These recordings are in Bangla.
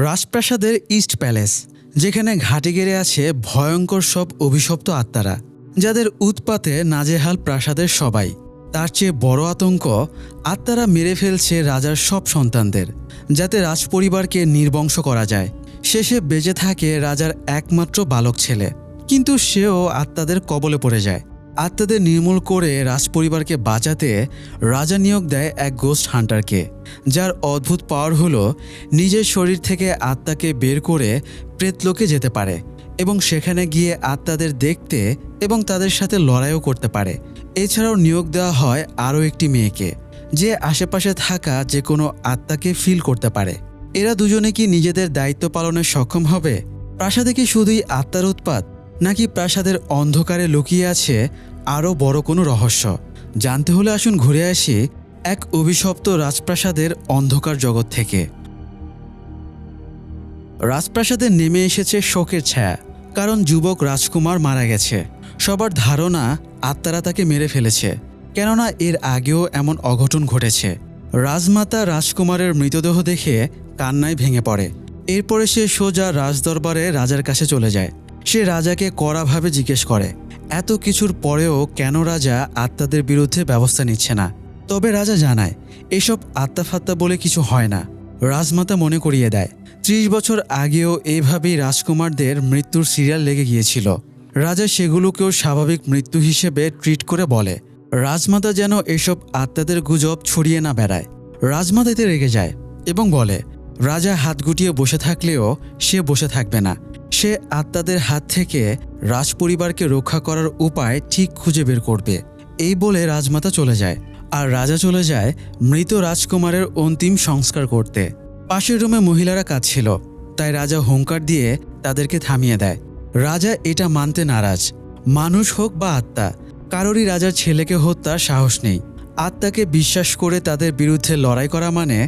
রাজপ্রাসাদের ইস্ট প্যালেস, যেখানে ঘাটে গেড়ে আছে ভয়ঙ্কর সব অভিশপ্ত আত্মারা, যাদের উৎপাতে নাজেহাল প্রাসাদের সবাই। তার চেয়ে বড় আতঙ্ক, আত্মারা মেরে ফেলছে রাজার সব সন্তানদের, যাতে রাজপরিবারকে নির্বংশ করা যায়। শেষে বেঁচে থাকে রাজার একমাত্র বালক ছেলে, কিন্তু সেও আত্মাদের কবলে পড়ে যায়। আত্মাদের নির্মূল করে রাজপরিবারকে বাঁচাতে রাজা নিয়োগ দেয় এক গোস্ট হান্টারকে, যার অদ্ভুত পাওয়ার হলো নিজের শরীর থেকে আত্মাকে বের করে প্রেতলোকে যেতে পারে এবং সেখানে গিয়ে আত্মাদের দেখতে এবং তাদের সাথে লড়াইও করতে পারে। এছাড়াও নিয়োগ দেওয়া হয় আরও একটি মেয়েকে, যে আশেপাশে থাকা যে কোনো আত্মাকে ফিল করতে পারে। এরা দুজনে কি নিজেদের দায়িত্ব পালনে সক্ষম হবে? প্রাসাদে কি শুধুই আত্মার উৎপাত, নাকি প্রাসাদের অন্ধকারে লুকিয়ে আছে আরও বড় কোনো রহস্য? জানতে হলে আসুন ঘুরে আসি এক অভিশপ্ত রাজপ্রাসাদের অন্ধকার জগৎ থেকে। রাজপ্রাসাদে নেমে এসেছে শোকের ছায়া, কারণ যুবক রাজকুমার মারা গেছে। সবার ধারণা আত্মারা তাকে মেরে ফেলেছে, কেননা এর আগেও এমন অঘটন ঘটেছে। রাজমাতা রাজকুমারের মৃতদেহ দেখে কান্নায় ভেঙে পড়ে। এরপরে সে সোজা রাজদরবারে রাজার কাছে চলে যায়। সে রাজাকে কড়াভাবে জিজ্ঞেস করে, এত কিছুর পরেও কেন রাজা আত্মাদের বিরুদ্ধে ব্যবস্থা নিচ্ছে না। তবে রাজা জানায়, এসব আত্মাফাত্তা বলে কিছু হয় না। রাজমাতা মনে করিয়ে দেয়, ৩০ বছর আগেও এইভাবেই রাজকুমারদের মৃত্যুর সিরিয়াল লেগে গিয়েছিল। রাজা সেগুলোকেও স্বাভাবিক মৃত্যু হিসেবে ট্রিট করে বলে, রাজমাতা যেন এসব আত্মাদের গুজব ছড়িয়ে না বেড়ায়। রাজমাতা এতে রেগে যায় এবং বলে, রাজা হাত গুটিয়ে বসে থাকলেও সে বসে থাকবে না। সে আত্মাদের হাত থেকে রাজপরিবারকে রক্ষা করার উপায় ঠিক খুঁজে বের করবে। এই বলে রাজমাতা চলে যায়, আর রাজা চলে যায় মৃত রাজকুমারের অন্তিম সংস্কার করতে। পাশের রুমে মহিলারা কাঁদছিল, তাই রাজা হুঙ্কার দিয়ে তাদেরকে থামিয়ে দেয়। রাজা এটা মানতে নারাজ। মানুষ হোক বা আত্মা, কারোরই রাজার ছেলেকে হত্যার সাহস নেই। আত্মাকে বিশ্বাস করে তাদের বিরুদ্ধে লড়াই করা মানে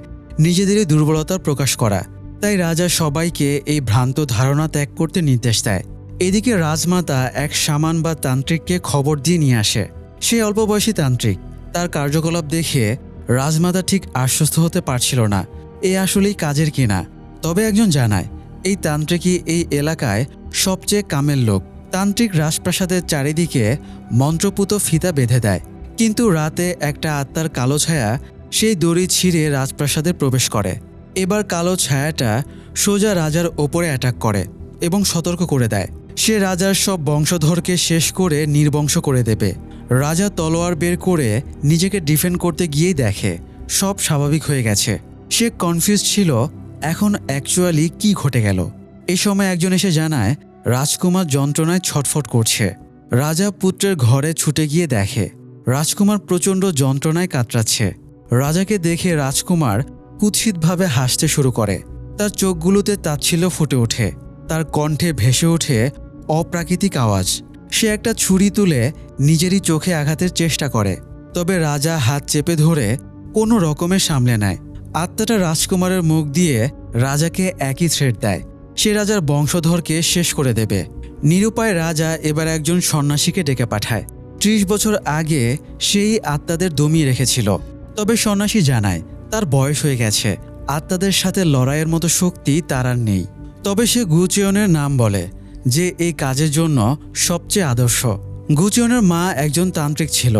নিজেদেরই দুর্বলতার প্রকাশ করা। তাই রাজা সবাইকে এই ভ্রান্ত ধারণা ত্যাগ করতে নির্দেশ দেয়। এদিকে রাজমাতা এক শামান বা তান্ত্রিককে খবর দিয়ে নিয়ে আসে। সে অল্প বয়সী তান্ত্রিক। তার কার্যকলাপ দেখে রাজমাতা ঠিক আশ্বস্ত হতে পারছিল না এ আসলেই কাজের কিনা। তবে একজন জানায়, এই তান্ত্রিকই এই এলাকায় সবচেয়ে কামের লোক। তান্ত্রিক রাজপ্রাসাদের চারিদিকে মন্ত্রপুত ফিতা বেঁধে দেয়, কিন্তু রাতে একটা আত্মার কালো ছায়া সেই দড়ি ছিঁড়ে রাজপ্রাসাদে প্রবেশ করে। এবার কালো ছায়াটা সোজা রাজার ওপরে অ্যাটাক করে এবং সতর্ক করে দেয়, সে রাজার সব বংশধরকে শেষ করে নির্বংশ করে দেবে। রাজা তলোয়ার বের করে নিজেকে ডিফেন্ড করতে গিয়েই দেখে সব স্বাভাবিক হয়ে গেছে। সে কনফিউজ ছিল, এখন অ্যাকচুয়ালি কি ঘটে গেল। এই সময় একজন এসে জানায়, রাজকুমার যন্ত্রণায় ছটফট করছে। রাজা পুত্রের ঘরে ছুটে গিয়ে দেখে রাজকুমার প্রচণ্ড যন্ত্রণায় কাতরাচ্ছে। রাজাকে দেখে রাজকুমার কুৎসিতভাবে হাসতে শুরু করে। তার চোখগুলোতে তাচ্ছিল্য ফুটে ওঠে, তার কণ্ঠে ভেসে ওঠে অপ্রাকৃতিক আওয়াজ। সে একটা ছুরি তুলে নিজেরই চোখে আঘাতের চেষ্টা করে, তবে রাজা হাত চেপে ধরে কোনো রকমে সামলে নেয়। আত্মাটা রাজকুমারের মুখ দিয়ে রাজাকে একই থ্রেট দেয়, সে রাজার বংশধরকে শেষ করে দেবে। নিরুপায় রাজা এবার একজন সন্ন্যাসীকে ডেকে পাঠায়। ৩০ বছর আগে সেই আত্মাদের দমিয়ে রেখেছিল। তবে সন্ন্যাসী জানায়, তার বয়স হয়ে গেছে, আত্মাদের সাথে লড়াইয়ের মতো শক্তি তার আর নেই। তবে সে গুচিয়নের নাম বলে, যে এই কাজের জন্য সবচেয়ে আদর্শ। গুচিয়নের মা একজন তান্ত্রিক ছিল,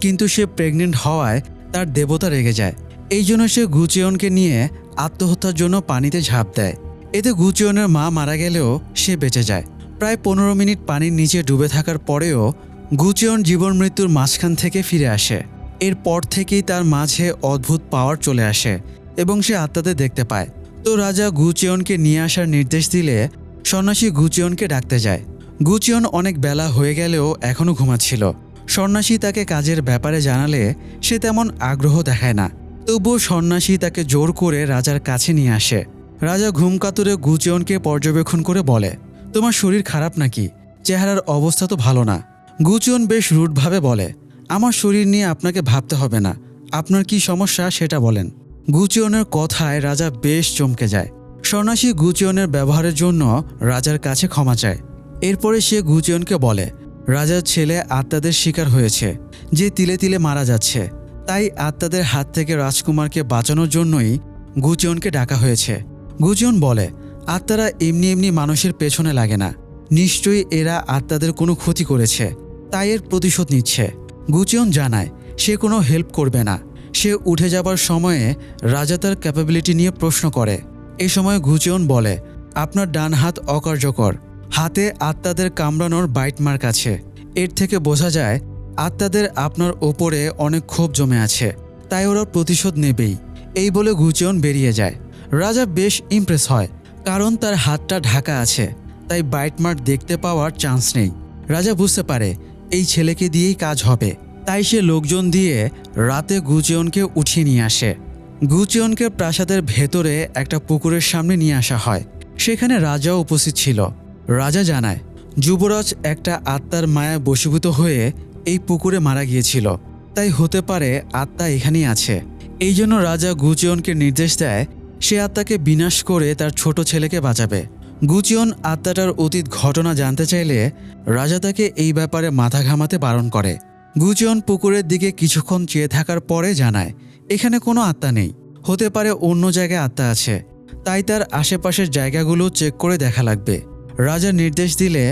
কিন্তু সে প্রেগনেন্ট হওয়ায় তার দেবতা রেগে যায়। এই জন্য সে গুচিয়নকে নিয়ে আত্মহত্যার জন্য পানিতে ঝাঁপ দেয়। এতে গুচিয়নের মা মারা গেলেও সে বেঁচে যায়। প্রায় ১৫ মিনিট পানির নিচে ডুবে থাকার পরেও গুচিয়ন জীবন মৃত্যুর মাঝখান থেকে ফিরে আসে। এরপর থেকেই তার মাঝে অদ্ভুত পাওয়ার চলে আসে এবং সে আত্মাদের দেখতে পায়। তো রাজা গুচিয়নকে নিয়ে আসার নির্দেশ দিলে সন্ন্যাসী গুচিয়নকে ডাকতে যায়। গুচিয়ন অনেক বেলা হয়ে গেলেও এখনও ঘুমাচ্ছিল। সন্ন্যাসী তাকে কাজের ব্যাপারে জানালে সে তেমন আগ্রহ দেখায় না। তবুও সন্ন্যাসী তাকে জোর করে রাজার কাছে নিয়ে আসে। রাজা ঘুমকাতুরে গুচিয়নকে পর্যবেক্ষণ করে বলে, তোমার শরীর খারাপ নাকি? চেহারার অবস্থা তো ভালো না। গুচিয়ন বেশ রুডভাবে বলে, আমার শরীর নিয়ে আপনাকে ভাবতে হবে না, আপনার কি সমস্যা সেটা বলেন। গুচিয়নের কথায় রাজা বেশ চমকে যায়। সন্ন্যাসী গুচিয়নের ব্যবহারের জন্য রাজার কাছে ক্ষমা চায়। এরপরে সে গুচিয়নকে বলে, রাজার ছেলে আত্মাদের শিকার হয়েছে, যে তিলে তিলে মারা যাচ্ছে। তাই আত্মাদের হাত থেকে রাজকুমারকে বাঁচানোর জন্যই গুচিয়নকে ডাকা হয়েছে। গুচিয়ন বলে, আত্মারা এমনি এমনি মানুষের পেছনে লাগে না, নিশ্চয়ই এরা আত্মাদের কোনো ক্ষতি করেছে, তাই এর প্রতিশোধ নিচ্ছে। গুচিয়ন জানায় সে কোনো হেল্প করবে না। সে উঠে যাবার সময়ে রাজা তার ক্যাপাবিলিটি নিয়ে প্রশ্ন করে। এই সময় গুচিয়ন বলে, আপনার ডান হাত অকার্যকর, হাতে আত্মাদের কামড়ানোর বাইট মার্ক আছে। এর থেকে বোঝা যায় আত্মাদের আপনার ওপরে অনেক ক্ষোভ জমে আছে, তাই ওরা প্রতিশোধ নেবেই। এই বলে গুচিয়ন বেরিয়ে যায়। রাজা বেশ ইমপ্রেস হয়, কারণ তার হাতটা ঢাকা আছে, তাই বাইট মার্ক দেখতে পাওয়ার চান্স নেই। রাজা বুঝতে পারে এই ছেলেকে দিয়েই কাজ হবে, তাই সে লোকজন দিয়ে রাতে গুচিয়নকে উঠিয়ে নিয়ে আসে। গুচিয়নকে প্রাসাদের ভেতরে একটা পুকুরের সামনে নিয়ে আসা হয়। সেখানে রাজাও উপস্থিত ছিল। রাজা জানায় যুবরাজ একটা আত্মার মায়ায় বশীভূত হয়ে এই পুকুরে মারা গিয়েছিল, তাই হতে পারে আত্মা এখানেই আছে। এই জন্য রাজা গুচিয়নকে নির্দেশ দেয় সে আত্মাকে বিনাশ করে তার ছোট ছেলেকে বাঁচাবে। গুচিয়ন আত্মাটার অতীত ঘটনা জানতে চাইলে রাজা তাকে এই ব্যাপারে মাথা ঘামাতে বারণ করে। গুচিয়ন পুকুরের দিকে কিছুক্ষণ চেয়ে থাকার পরে জানায় এখানে কোনো আত্মা নেই, হতে পারে অন্য জায়গায় আত্মা আছে, তাই তার আশেপাশের জায়গাগুলো চেক করে দেখা লাগবে। রাজা নির্দেশ দিলে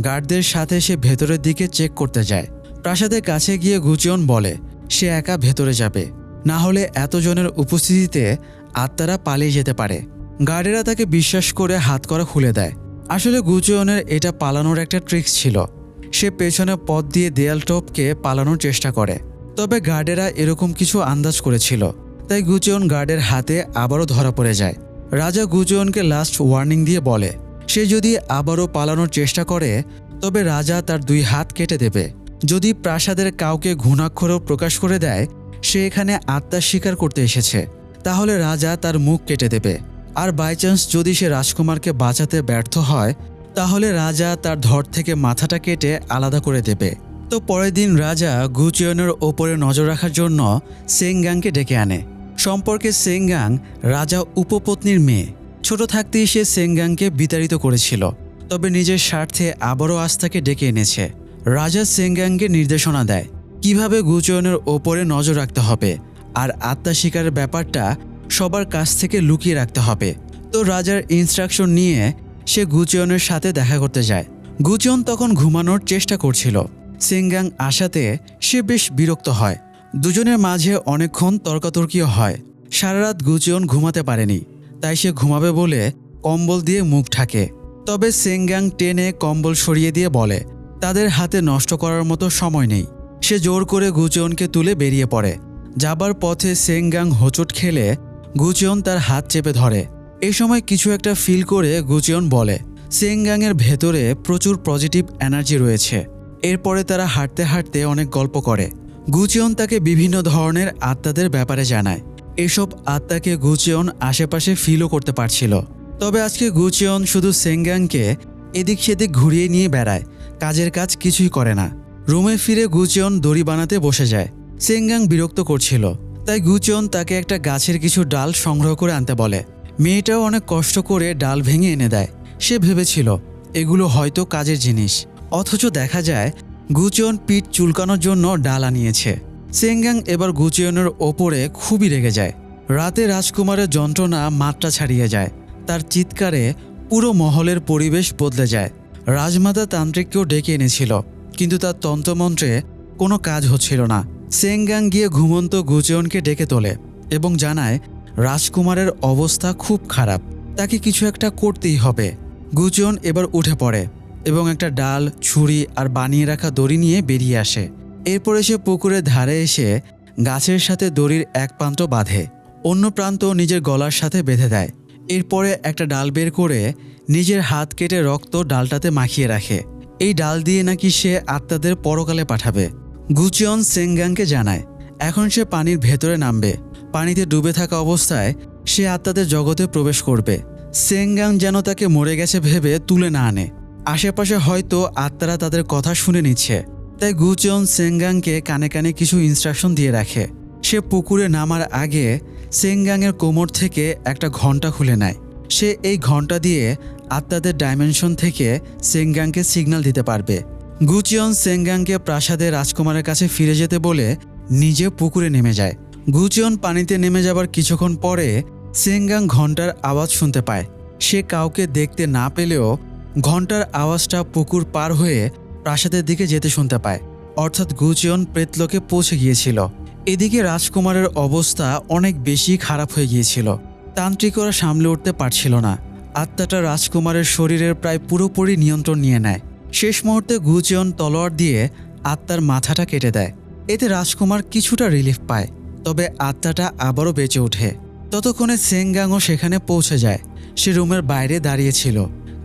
গার্ডদের সাথে সে ভেতরের দিকে চেক করতে যায়। প্রাসাদের কাছে গিয়ে গুচিয়ন বলে সে একা ভেতরে যাবে, না হলে এতজনের উপস্থিতিতে আত্মারা পালিয়ে যেতে পারে। গার্ডেরা তাকে বিশ্বাস করে হাতকড়া খুলে দেয়। আসলে গুচিয়নের এটা পালানোর একটা ট্রিক্স ছিল। সে পেছনে পথ দিয়ে দেয়াল টপকে পালানোর চেষ্টা করে, তবে গার্ডেরা এরকম কিছু আন্দাজ করেছিল, তাই গুচিয়ন গার্ডের হাতে আবারও ধরা পড়ে যায়। রাজা গুচিয়নকে লাস্ট ওয়ার্নিং দিয়ে বলে সে যদি আবারও পালানোর চেষ্টা করে তবে রাজা তার 2 হাত কেটে দেবে। যদি প্রাসাদের কাউকে ঘুণাক্ষরেও প্রকাশ করে দেয় সে এখানে আত্মা স্বীকার করতে এসেছে, তাহলে রাজা তার মুখ কেটে দেবে। আর বাইচান্স যদি সে রাজকুমারকে বাঁচাতে ব্যর্থ হয় তাহলে রাজা তার ধর থেকে মাথাটা কেটে আলাদা করে দেবে। তো পরের দিন রাজা গুচিয়নের ওপরে নজর রাখার জন্য সেংগাংকে ডেকে আনে। সম্পর্কে সেংগাং রাজা উপপত্নীর মেয়ে। ছোট থাকতেই সে সেংগাংকে বিতাড়িত করেছিল, তবে নিজের স্বার্থে আবারও আজ তাকে ডেকে এনেছে। রাজা সেংগাংকে নির্দেশনা দেয় কিভাবে গুচিয়নের ওপরে নজর রাখতে হবে, আর আত্মা শিকারের ব্যাপারটা সবার কাছ থেকে লুকিয়ে রাখতে হবে। তো রাজার ইনস্ট্রাকশন নিয়ে সে গুচিয়নের সাথে দেখা করতে যায়। গুচিয়ন তখন ঘুমানোর চেষ্টা করছিল। সেংগাং আসাতে সে বেশ বিরক্ত হয়। দুজনের মাঝে অনেকক্ষণ তর্কাতর্কিও হয়। সারা রাত গুচিয়ন ঘুমাতে পারেনি, তাই সে ঘুমাবে বলে কম্বল দিয়ে মুখ ঢাকে। তবে সেংগাং টেনে কম্বল সরিয়ে দিয়ে বলে তাদের হাতে নষ্ট করার মতো সময় নেই। সে জোর করে গুচিয়নকে তুলে বেরিয়ে পড়ে। যাবার পথে সেংগাং হোঁচট খেলে গুচিয়ন তার হাত চেপে ধরে। এই সময় কিছু একটা ফিল করে গুচিয়ন বলে সেংগাংয়ের ভেতরে প্রচুর পজিটিভ এনার্জি রয়েছে। এরপরে তারা হাঁটতে হাঁটতে অনেক গল্প করে। গুচিয়ন তাকে বিভিন্ন ধরনের আত্মাদের ব্যাপারে জানায়। এসব আত্মাকে গুচিয়ন আশেপাশে ফিলও করতে পারছিল। তবে আজকে গুচিয়ন শুধু সেংগাংকে এদিক সেদিক ঘুরিয়ে নিয়ে বেড়ায়, কাজের কাজ কিছুই করে না। রুমে ফিরে গুচিয়ন দড়ি বানাতে বসে যায়। সেংগাং বিরক্ত করছিল, তাই গুচিয়ন তাকে একটা গাছের কিছু ডাল সংগ্রহ করে আনতে বলে। মেয়েটাও অনেক কষ্ট করে ডাল ভেঙে এনে দেয়। সে ভেবেছিল এগুলো হয়তো কাজের জিনিস, অথচ দেখা যায় গুচিয়ন পিঠ চুলকানোর জন্য ডাল আনিয়েছে। সেংগাং এবার গুচিয়নের ওপরে খুবই রেগে যায়। রাতে রাজকুমারের যন্ত্রণা মাত্রা ছাড়িয়ে যায়। তার চিৎকারে পুরো মহলের পরিবেশ বদলে যায়। রাজমাতা তান্ত্রিককেও ডেকে এনেছিল, কিন্তু তার তন্ত্রমন্ত্রে কোনো কাজ হচ্ছিল না। সেংগাং গিয়ে ঘুমন্ত গুচিয়নকে ডেকে তোলে এবং জানায় রাজকুমারের অবস্থা খুব খারাপ, তাকে কিছু একটা করতেই হবে। গুচিয়ন এবার উঠে পড়ে এবং একটা ডাল, ছুরি আর বানিয়ে রাখা দড়ি নিয়ে বেরিয়ে আসে। এরপরে সে পুকুরের ধারে এসে গাছের সাথে দড়ির এক প্রান্ত বাঁধে, অন্য প্রান্ত নিজের গলার সাথে বেঁধে দেয়। এরপরে একটা ডাল বের করে নিজের হাত কেটে রক্ত ডালটাতে মাখিয়ে রাখে। এই ডাল দিয়ে নাকি সে আত্মাদের পরকালে পাঠাবে। গুচিয়ন সেংগাংকে জানায় এখন সে পানির ভেতরে নামবে। পানিতে ডুবে থাকা অবস্থায় সে আত্মাদের জগতে প্রবেশ করবে। সেংগাং যেন তাকে মরে গেছে ভেবে তুলে না আনে। আশেপাশে হয়তো আত্মারা তাদের কথা শুনে নিচ্ছে, তাই গুচিয়ন সেংগাংকে কানে কানে কিছু ইনস্ট্রাকশন দিয়ে রাখে। সে পুকুরে নামার আগে সেংগাংয়ের কোমর থেকে একটা ঘণ্টা খুলে নেয়। সে এই ঘণ্টা দিয়ে আত্মাদের ডাইমেনশন থেকে সেংগাংকে সিগন্যাল দিতে পারবে। গুচিয়ন সেংগাংকে প্রাসাদে রাজকুমারের কাছে ফিরে যেতে বলে নিজে পুকুরে নেমে যায়। গুচিয়ন পানিতে নেমে যাবার কিছুক্ষণ পরে সেঙ্গাং ঘন্টার আওয়াজ শুনতে পায়। সে কাউকে দেখতে না পেলেও ঘন্টার আওয়াজটা পুকুর পার হয়ে প্রাসাদের দিকে যেতে শুনতে পায়, অর্থাৎ গুচিয়ন প্রেতলোকে পৌঁছে গিয়েছিল। এদিকে রাজকুমারের অবস্থা অনেক বেশি খারাপ হয়ে গিয়েছিল। তান্ত্রিকরা সামলে উঠতে পারছিল না। আত্মাটা রাজকুমারের শরীরের প্রায় পুরোপুরি নিয়ন্ত্রণ নিয়ে নেয়। শেষ মুহূর্তে গুচিয়ন তলোয়ার দিয়ে আত্মার মাথাটা কেটে দেয়। এতে রাজকুমার কিছুটা রিলিফ পায়, তবে আত্মাটা আবারও বেঁচে ওঠে। ততক্ষণে সেঙ্গাংও সেখানে পৌঁছে যায়। সে রুমের বাইরে দাঁড়িয়েছিল।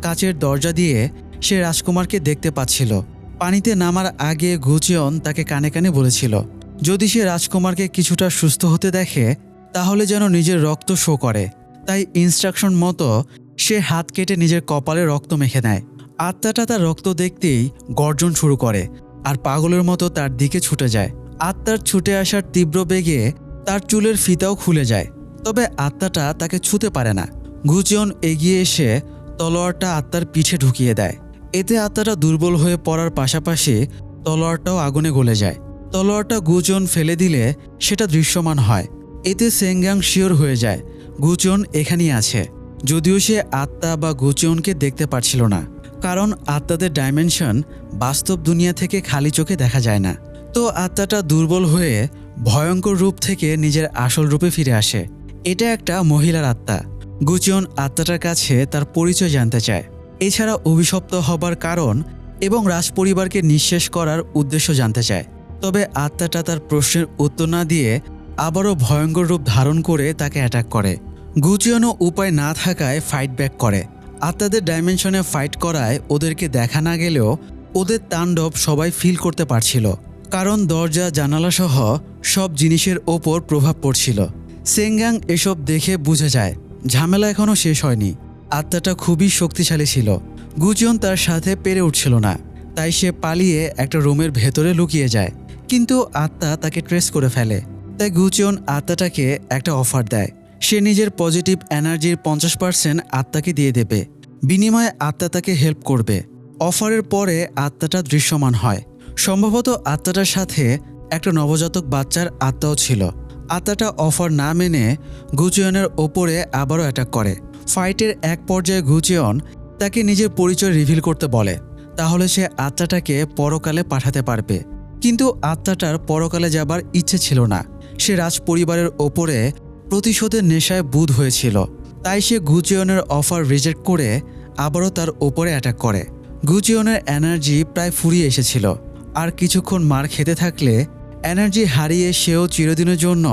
কাচের দরজা দিয়ে সে রাজকুমারকে দেখতে পাচ্ছিল। পানিতে নামার আগে গুচিয়ন তাকে কানে কানে বলেছিল, যদি সে রাজকুমারকে কিছুটা সুস্থ হতে দেখে তাহলে যেন নিজের রক্ত শো করে। তাই ইনস্ট্রাকশন মতো সে হাত কেটে নিজের কপালে রক্ত মেখে নেয়। আত্মাটা তার রক্ত দেখতেই গর্জন শুরু করে আর পাগলের মতো তার দিকে ছুটে যায়। আত্মার ছুটে আসার তীব্র বেগে তার চুলের ফিতাও খুলে যায়, তবে আত্মাটা তাকে ছুঁতে পারে না। গুচিয়ন এগিয়ে এসে তলোয়ারটা আত্মার পিঠে ঢুকিয়ে দেয়। এতে আত্মাটা দুর্বল হয়ে পড়ার পাশাপাশি তলোয়ারটাও আগুনে গলে যায়। তলোয়ারটা গুচিয়ন ফেলে দিলে সেটা দৃশ্যমান হয়। এতে সেঙ্গাং শিওর হয়ে যায় গুচিয়ন এখানেই আছে, যদিও সে আত্মা বা গুচিয়নকে দেখতে পারছিল না, কারণ আত্মাদের ডাইমেনশন বাস্তব দুনিয়া থেকে খালি চোখে দেখা যায় না। তো আত্মাটা দুর্বল হয়ে ভয়ঙ্কর রূপ থেকে নিজের আসল রূপে ফিরে আসে। এটা একটা মহিলার আত্মা। গুচিয়ন আত্মাটার কাছে তার পরিচয় জানতে চায়, এছাড়া অভিশপ্ত হবার কারণ এবং রাজপরিবারকে নিঃশেষ করার উদ্দেশ্য জানতে চায়। তবে আত্মাটা তার প্রশ্নের উত্তর না দিয়ে আবারও ভয়ঙ্কর রূপ ধারণ করে তাকে অ্যাটাক করে। গুচিয়নও উপায় না থাকায় ফাইট ব্যাক করে। আত্মাদের ডাইমেনশনে ফাইট করায় ওদেরকে দেখা না গেলেও ওদের তাণ্ডব সবাই ফিল করতে পারছিল, কারণ দরজা জানালা সহ সব জিনিসের ওপর প্রভাব পড়ছিল। সেঙ্গাং এসব দেখে বুঝে যায় ঝামেলা এখনও শেষ হয়নি। আত্মাটা খুবই শক্তিশালী ছিল। গুচিয়ন তার সাথে পেরে উঠছিল না, তাই সে পালিয়ে একটা রুমের ভেতরে লুকিয়ে যায়। কিন্তু আত্মা তাকে ট্রেস করে ফেলে। তাই গুচিয়ন আত্মাটাকে একটা অফার দেয়। সে নিজের পজিটিভ এনার্জির 50% আত্মাকে দিয়ে দেবে, বিনিময়ে আত্মা তাকে হেল্প করবে। অফারের পরে আত্মাটা দৃশ্যমান হয়। সম্ভবত আত্মাটার সাথে একটা নবজাতক বাচ্চার আত্মাও ছিল। আত্মাটা অফার না মেনে গুচিয়নের ওপরে আবারও অ্যাটাক করে। ফাইটের এক পর্যায়ে গুচিয়ন তাকে নিজের পরিচয় রিভিল করতে বলে, তাহলে সে আত্মাটাকে পরকালে পাঠাতে পারবে। কিন্তু আত্মাটার পরকালে যাবার ইচ্ছে ছিল না। সে রাজপরিবারের ওপরে প্রতিশোধের নেশায় বুঁদ হয়েছিল। তাই সে গুচিয়নের অফার রিজেক্ট করে আবারও তার ওপরে অ্যাটাক করে। গুচিয়নের এনার্জি প্রায় ফুরিয়ে এসেছিল, আর কিছুক্ষণ মার খেতে থাকলে এনার্জি হারিয়ে সেও চিরদিনের জন্য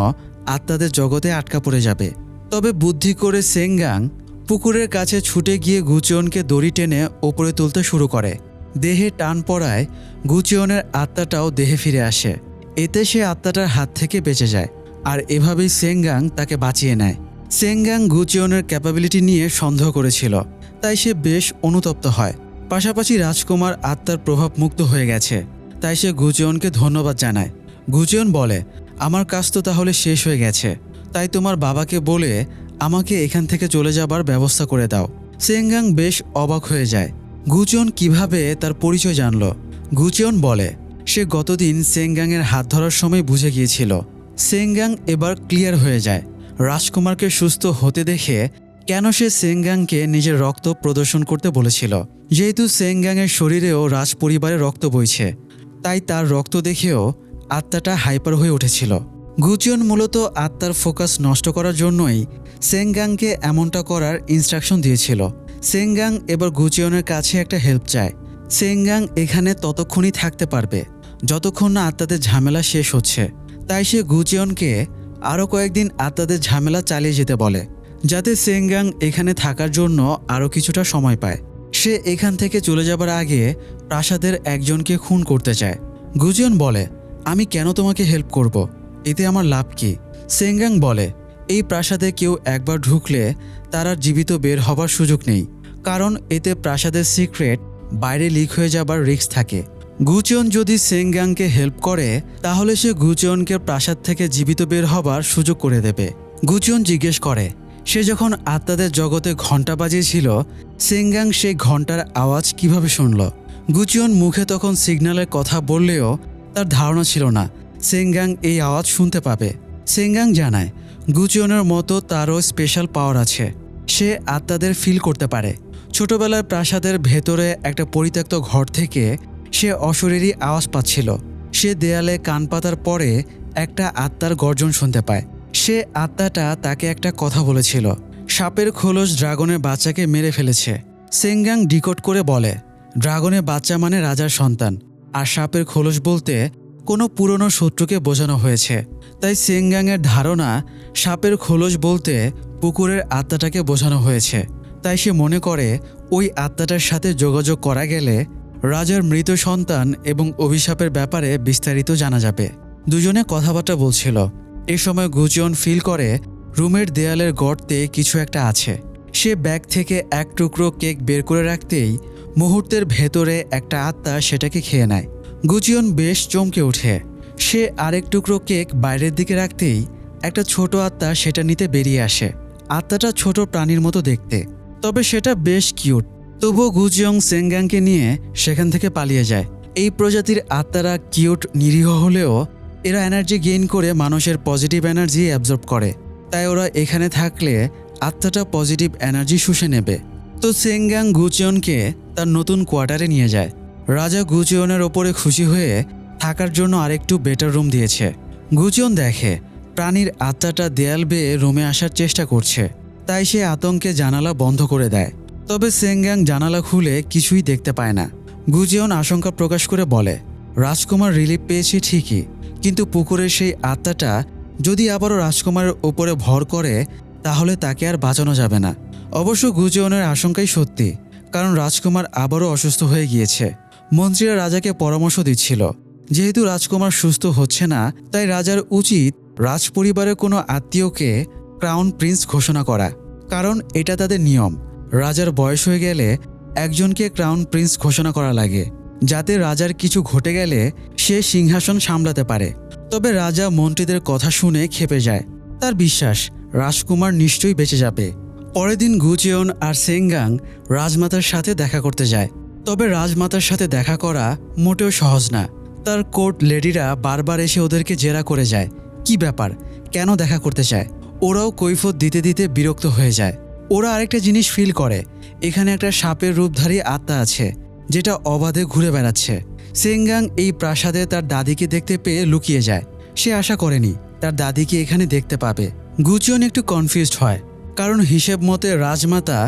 আত্মাদের জগতে আটকা পড়ে যাবে। তবে বুদ্ধি করে সেঙ্গাং পুকুরের কাছে ছুটে গিয়ে গুচিয়নকে দড়ি টেনে ওপরে তুলতে শুরু করে। দেহে টান পড়ায় গুচিয়নের আত্মাটাও দেহে ফিরে আসে। এতে সে আত্মাটার হাত থেকে বেঁচে যায়, আর এভাবেই সেঙ্গাং তাকে বাঁচিয়ে নেয়। সেঙ্গাং গুচিয়নের ক্যাপাবিলিটি নিয়ে সন্দেহ করেছিল, তাই সে বেশ অনুতপ্ত হয়। পাশাপাশি রাজকুমার আত্মার প্রভাব মুক্ত হয়ে গেছে, তাই সে গুচিয়নকে ধন্যবাদ জানায়। গুচিয়ন বলে, আমার কাজ তো তাহলে শেষ হয়ে গেছে, তাই তোমার বাবাকে বলে আমাকে এখান থেকে চলে যাবার ব্যবস্থা করে দাও। সেঙ্গাং বেশ অবাক হয়ে যায়, গুচিয়ন কিভাবে তার পরিচয় জানল। গুচিয়ন বলে, সে গতদিন সেঙ্গাংয়ের হাত ধরার সময় বুঝে গিয়েছিল। সেঙ্গাং এবার ক্লিয়ার হয়ে যায় রাজকুমারকে সুস্থ হতে দেখে কেন সে সেঙ্গাংকে নিজের রক্ত প্রদর্শন করতে বলেছিল। যেহেতু সেঙ্গাংয়ের শরীরেও রাজপরিবারের রক্ত বইছে, তাই তার রক্ত দেখেও আত্মাটা হাইপার হয়ে উঠেছিল। গুচিয়ন মূলত আত্মার ফোকাস নষ্ট করার জন্যই সেঙ্গাংকে এমনটা করার ইনস্ট্রাকশন দিয়েছিল। সেঙ্গাং এবার গুচিয়নের কাছে একটা হেল্প চায়। সেঙ্গাং এখানে ততক্ষণই থাকতে পারবে যতক্ষণ না আত্মাদের ঝামেলা শেষ হচ্ছে। তাই সে গুচিয়নকে আরও কয়েকদিন আত্মাদের ঝামেলা চালিয়ে যেতে বলে, যাতে সেঙ্গাং এখানে থাকার জন্য আরও কিছুটা সময় পায়। সে এখান থেকে চলে যাবার আগে প্রাসাদের একজনকে খুন করতে চায়। গুচিয়ন বলে, আমি কেন তোমাকে হেল্প করব? এতে আমার লাভ কি? সেঙ্গাং বলে, এই প্রাসাদে কেউ একবার ঢুকলে তার আর জীবিত বের হবার সুযোগ নেই, কারণ এতে প্রাসাদের সিক্রেট বাইরে লিক হয়ে যাবার রিস্ক থাকে। গুচিয়ন যদি সেঙ্গাংকে হেল্প করে তাহলে সে গুচিয়নকে প্রাসাদ থেকে জীবিত বের হবার সুযোগ করে দেবে। গুচিয়ন জিজ্ঞেস করে, সে যখন আত্মাদের জগতে ঘণ্টা বাজিয়েছিল সেঙ্গাং সেই ঘণ্টার আওয়াজ কিভাবে শুনল? গুচিয়ন মুখে তখন সিগন্যালের কথা বললেও তার ধারণা ছিল না সেঙ্গাং এই আওয়াজ শুনতে পাবে। সেঙ্গাং জানায় গুচিয়নের মতো তারও স্পেশাল পাওয়ার আছে। সে আত্মাদের ফিল করতে পারে। ছোটবেলায় প্রাসাদের ভেতরে একটা পরিত্যক্ত ঘর থেকে সে অশরীরী আওয়াজ পাচ্ছিল। সে দেয়ালে কান পাতার পরে একটা আত্মার গর্জন শুনতে পায়। সে আত্মাটা তাকে একটা কথা বলেছিল, সাপের খোলস ড্রাগনের বাচ্চাকে মেরে ফেলেছে। সেঙ্গাং ডিকোড করে বলে, ড্রাগনের বাচ্চা মানে রাজার সন্তান, আর সাপের খোলস বলতে কোনো পুরনো শত্রুকে বোঝানো হয়েছে। তাই সেঙ্গাংয়ের ধারণা সাপের খোলস বলতে পুকুরের আত্মাটাকে বোঝানো হয়েছে। তাই সে মনে করে ওই আত্মাটার সাথে যোগাযোগ করা গেলে রাজার মৃত সন্তান এবং অভিশাপের ব্যাপারে বিস্তারিত জানা যাবে। দুজনে কথাবার্তা বলছিল। এ সময় গুচিয়ন ফিল করে রুমের দেয়ালের গর্তে কিছু একটা আছে। সে ব্যাগ থেকে এক টুকরো কেক বের করে রাখতেই মুহূর্তের ভেতরে একটা আত্মা সেটাকে খেয়ে নেয়। গুচিয়ন বেশ চমকে ওঠে। সে আরেক টুকরো কেক বাইরের দিকে রাখতেই একটা ছোট আত্মা সেটা নিতে বেরিয়ে আসে। আত্মাটা ছোট প্রাণীর মতো দেখতে, তবে সেটা বেশ কিউট। তবুও গুচিয়ং সেঙ্গাংকে নিয়ে সেখান থেকে পালিয়ে যায়। এই প্রজাতির আত্মারা কিউট নিরীহ হলেও এরা এনার্জি গেইন করে মানুষের পজিটিভ এনার্জি অ্যাবজর্ব করে। তাই ওরা এখানে থাকলে আত্মাটা পজিটিভ এনার্জি শুষে নেবে। তো সেঙ্গাং গুচিয়নকে তার নতুন কোয়ার্টারে নিয়ে যায়। রাজা গুচিয়নের ওপরে খুশি হয়ে থাকার জন্য আরেকটু বেটার রুম দিয়েছে। গুচিয়ন দেখে প্রাণীর আত্মাটা দেয়াল বেয়ে রুমে আসার চেষ্টা করছে। তাই সে আতঙ্কে জানালা বন্ধ করে দেয়। তবে সেঙ্গাং জানালা খুলে কিছুই দেখতে পায় না। গুচিয়ন আশঙ্কা প্রকাশ করে বলে, রাজকুমার রিলিফ পেয়েছে ঠিকই, কিন্তু পুকুরের সেই আত্মাটা যদি আবারও রাজকুমারের ওপরে ভর করে তাহলে তাকে আর বাঁচানো যাবে না। অবশ্য গুচিয়নের আশঙ্কাই সত্যি, কারণ রাজকুমার আবারও অসুস্থ হয়ে গিয়েছে। মন্ত্রীরা রাজাকে পরামর্শ দিচ্ছিল, যেহেতু রাজকুমার সুস্থ হচ্ছে না তাই রাজার উচিত রাজপরিবারের কোনো আত্মীয়কে ক্রাউন প্রিন্স ঘোষণা করা, কারণ এটা তাদের নিয়ম। রাজার বয়স হয়ে গেলে একজনকে ক্রাউন প্রিন্স ঘোষণা করা লাগে, যাতে রাজার কিছু ঘটে গেলে সে সিংহাসন সামলাতে পারে। তবে রাজা মন্ত্রীদের কথা শুনে ক্ষেপে যায়। তার বিশ্বাস রাজকুমার নিশ্চয়ই বেঁচে যাবে। পরের দিন গুচিয়ন আর সেঙ্গাং রাজমাতার সাথে দেখা করতে যায়। তবে রাজমাতার সাথে দেখা করা মোটেও সহজ না। তার কোর্ট লেডিরা বারবার এসে ওদেরকে জেরা করে যায়, কি ব্যাপার, কেন দেখা করতে চায়। ওরাও কৈফত দিতে দিতে বিরক্ত হয়ে যায়। ওরা আরেকটা জিনিস ফিল করে, এখানে একটা সাপের রূপধারী আত্মা আছে যেটা অবাধে ঘুরে বেড়াচ্ছে। সেঙ্গাং এই প্রাসাদে তার দাদিকে দেখতে পেয়ে লুকিয়ে যায়। সে আশা করেনি তার দাদিকে এখানে দেখতে পাবে। গুচিয়ন একটু কনফিউজড হয়, কারণ হিসেব মতে রাজমাতা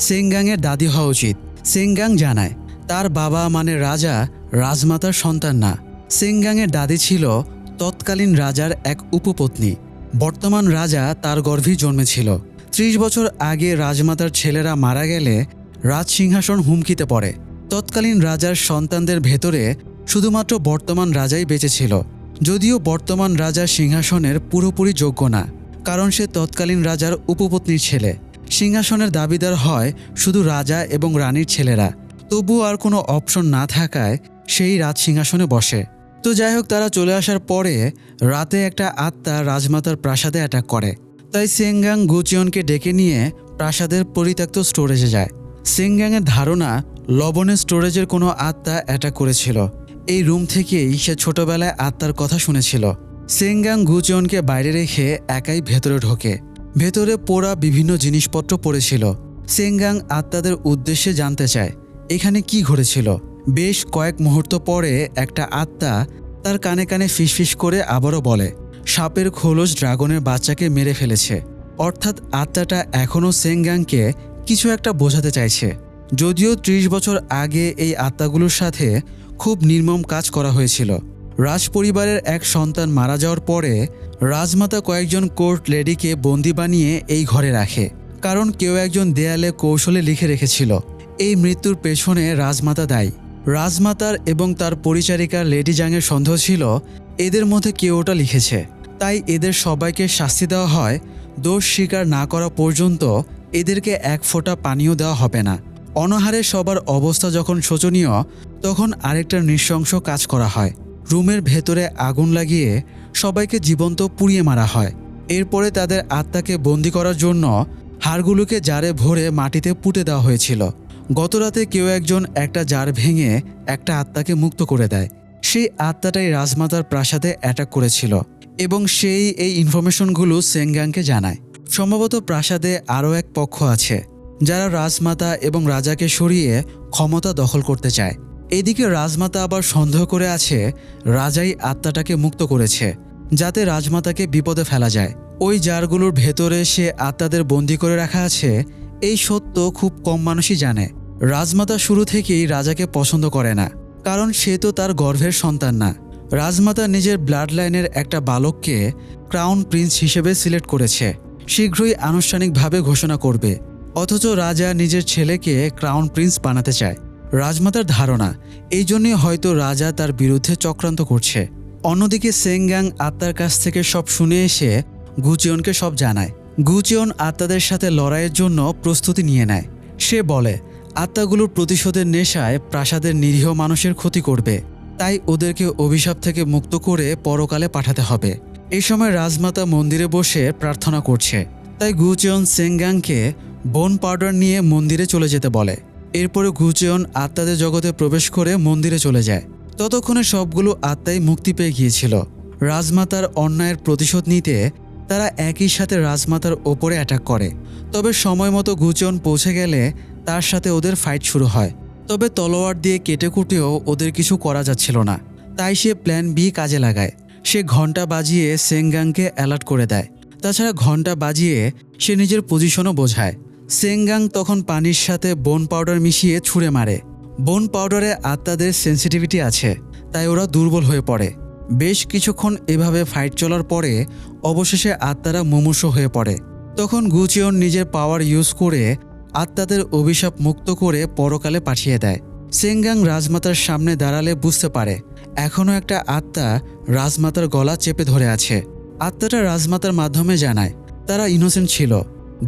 সেঙ্গাংয়ের দাদি হওয়া উচিত। সেঙ্গাং জানায় তার বাবা মানে রাজা রাজমাতার সন্তান না। সেঙ্গাংয়ের দাদি ছিল তৎকালীন রাজার এক উপপত্নী। বর্তমান রাজা তার গর্ভেই জন্মেছিল। 30 বছর আগে রাজমাতার ছেলেরা মারা গেলে রাজসিংহাসন হুমকিতে পড়ে। তৎকালীন রাজার সন্তানদের ভেতরে শুধুমাত্র বর্তমান রাজাই বেঁচে ছিল, যদিও বর্তমান রাজার সিংহাসনের পুরোপুরি যোগ্য না, কারণ সে তৎকালীন রাজার উপপত্নীর ছেলে। সিংহাসনের দাবিদার হয় শুধু রাজা এবং রানীর ছেলেরা। তবুও আর কোনো অপশন না থাকায় সেই রাজসিংহাসনে বসে। তো যাই হোক, তারা চলে আসার পরে রাতে একটা আত্মা রাজমাতার প্রাসাদে অ্যাটাক করে। তাই সেঙ্গাং গুচিয়নকে ডেকে নিয়ে প্রাসাদের পরিত্যক্ত স্টোরেজে যায়। সেঙ্গাংয়ের ধারণা লবণের স্টোরেজের কোনো আত্মা অ্যাটাক করেছিল। এই রুম থেকেই সে ছোটবেলায় আত্মার কথা শুনেছিল। সেঙ্গাং গুচিয়নকে বাইরে রেখে একাই ভেতরে ঢোকে। ভেতরে পোড়া বিভিন্ন জিনিসপত্র পড়েছিল। সেঙ্গাং আত্মাদের উদ্দেশ্যে জানতে চায় এখানে কি ঘটেছিল। বেশ কয়েক মুহূর্ত পরে একটা আত্মা তার কানে কানে ফিসফিস করে আবারও বলে, সাপের খোলস ড্রাগনের বাচ্চাকে মেরে ফেলেছে। অর্থাৎ আত্মাটা এখনও সেঙ্গাংকে কিছু একটা বোঝাতে চাইছে। যদিও 30 বছর আগে এই আত্মাগুলোর সাথে খুব নির্মম কাজ করা হয়েছিল। রাজপরিবারের এক সন্তান মারা যাওয়ার পরে রাজমাতা কয়েকজন কোর্ট লেডিকে বন্দি বানিয়ে এই ঘরে রাখে, কারণ কেউ একজন দেয়ালে কৌশলে লিখে রেখেছিল এই মৃত্যুর পেছনে রাজমাতা দায়ী। রাজমাতার এবং তার পরিচারিকা লেডি জাংয়ের সন্দেহ ছিল এদের মধ্যে কেউ ওটা লিখেছে। তাই এদের সবাইকে শাস্তি দেওয়া হয়। দোষ স্বীকার না করা পর্যন্ত এদেরকে এক ফোঁটা পানিও দেওয়া হবে না। অনাহারে সবার অবস্থা যখন শোচনীয়, তখন আরেকটা নৃশংস কাজ করা হয়। রুমের ভেতরে আগুন লাগিয়ে সবাইকে জীবন্ত পুড়িয়ে মারা হয়। এরপরে তাদের আত্মাকে বন্দি করার জন্য হাড়গুলোকে জারে ভরে মাটিতে পুঁতে দেওয়া হয়েছিল। গতরাতে কেউ একজন একটা জার ভেঙে একটা আত্মাকে মুক্ত করে দেয়। সেই আত্মাটাই রাজমাতার প্রাসাদে অ্যাটাক করেছিল এবং সেই এই ইনফরমেশনগুলো সেঙ্গাংকে জানায়। সম্ভবত প্রাসাদে আরও এক পক্ষ আছে যারা রাজমাতা এবং রাজাকে সরিয়ে ক্ষমতা দখল করতে চায়। এদিকে রাজমাতা আবার সন্দেহ করে আছে রাজাই আত্মাটাকে মুক্ত করেছে যাতে রাজমাতাকে বিপদে ফেলা যায়। ওই জারগুলোর ভেতরে সে আত্মাদের বন্দি করে রাখা আছে, এই সত্য খুব কম মানুষই জানে। রাজমাতা শুরু থেকেই রাজাকে পছন্দ করে না, কারণ সে তো তার গর্ভের সন্তান না। রাজমাতা নিজের ব্লাড লাইনের একটা বালককে ক্রাউন প্রিন্স হিসেবে সিলেক্ট করেছে, শীঘ্রই আনুষ্ঠানিকভাবে ঘোষণা করবে। অথচ রাজা নিজের ছেলেকে ক্রাউন প্রিন্স বানাতে চায়। রাজমাতার ধারণা এই জন্যই হয়তো রাজা তার বিরুদ্ধে চক্রান্ত করছে। অন্যদিকে সেঙ্গাং আত্মার কাছ থেকে সব শুনে এসে গুচিয়নকে সব জানায়। গুচিয়ন আত্মাদের সাথে লড়াইয়ের জন্য প্রস্তুতি নিয়ে নেয়। সে বলে আত্মাগুলোর প্রতিশোধের নেশায় প্রাসাদের নিরীহ মানুষের ক্ষতি করবে, তাই ওদেরকে অভিশাপ থেকে মুক্ত করে পরকালে পাঠাতে হবে। এই সময় রাজমাতা মন্দিরে বসে প্রার্থনা করছে, তাই গুচিয়ন সেঙ্গাংকে বোন পাউডার নিয়ে মন্দিরে চলে যেতে বলে। এরপরে গুচিয়ন আত্মাদের জগতে প্রবেশ করে মন্দিরে চলে যায়। ততক্ষণে সবগুলো আত্মাই মুক্তি পেয়ে গিয়েছিল। রাজমাতার অন্যায়ের প্রতিশোধ নিতে তারা একই সাথে রাজমাতার ওপরে অ্যাটাক করে। তবে সময় মতো গুচিয়ন পৌঁছে গেলে তার সাথে ওদের ফাইট শুরু হয়। তবে তলোয়ার দিয়ে কেটে কুটেও ওদের কিছু করা যাচ্ছিল না, তাই সে প্ল্যান বি কাজে লাগায়। সে ঘণ্টা বাজিয়ে সেঙ্গাংকে অ্যালার্ট করে দেয়। তাছাড়া ঘণ্টা বাজিয়ে সে নিজের পজিশনও বোঝায়। সেঙ্গাং তখন পানির সাথে বোন পাউডার মিশিয়ে ছুঁড়ে মারে। বোন পাউডারে আত্মাদের সেন্সিটিভিটি আছে, তাই ওরা দুর্বল হয়ে পড়ে। বেশ কিছুক্ষণ এভাবে ফাইট চলার পরে অবশেষে আত্মারা মুমূর্ষু হয়ে পড়ে। তখন গুচিয়ন নিজের পাওয়ার ইউজ করে আত্মাদের অভিশাপ মুক্ত করে পরকালে পাঠিয়ে দেয়। সেঙ্গাং রাজমাতার সামনে দাঁড়ালে বুঝতে পারে এখনও একটা আত্মা রাজমাতার গলা চেপে ধরে আছে। আত্মাটা রাজমাতার মাধ্যমে জানায় তারা ইনোসেন্ট ছিল,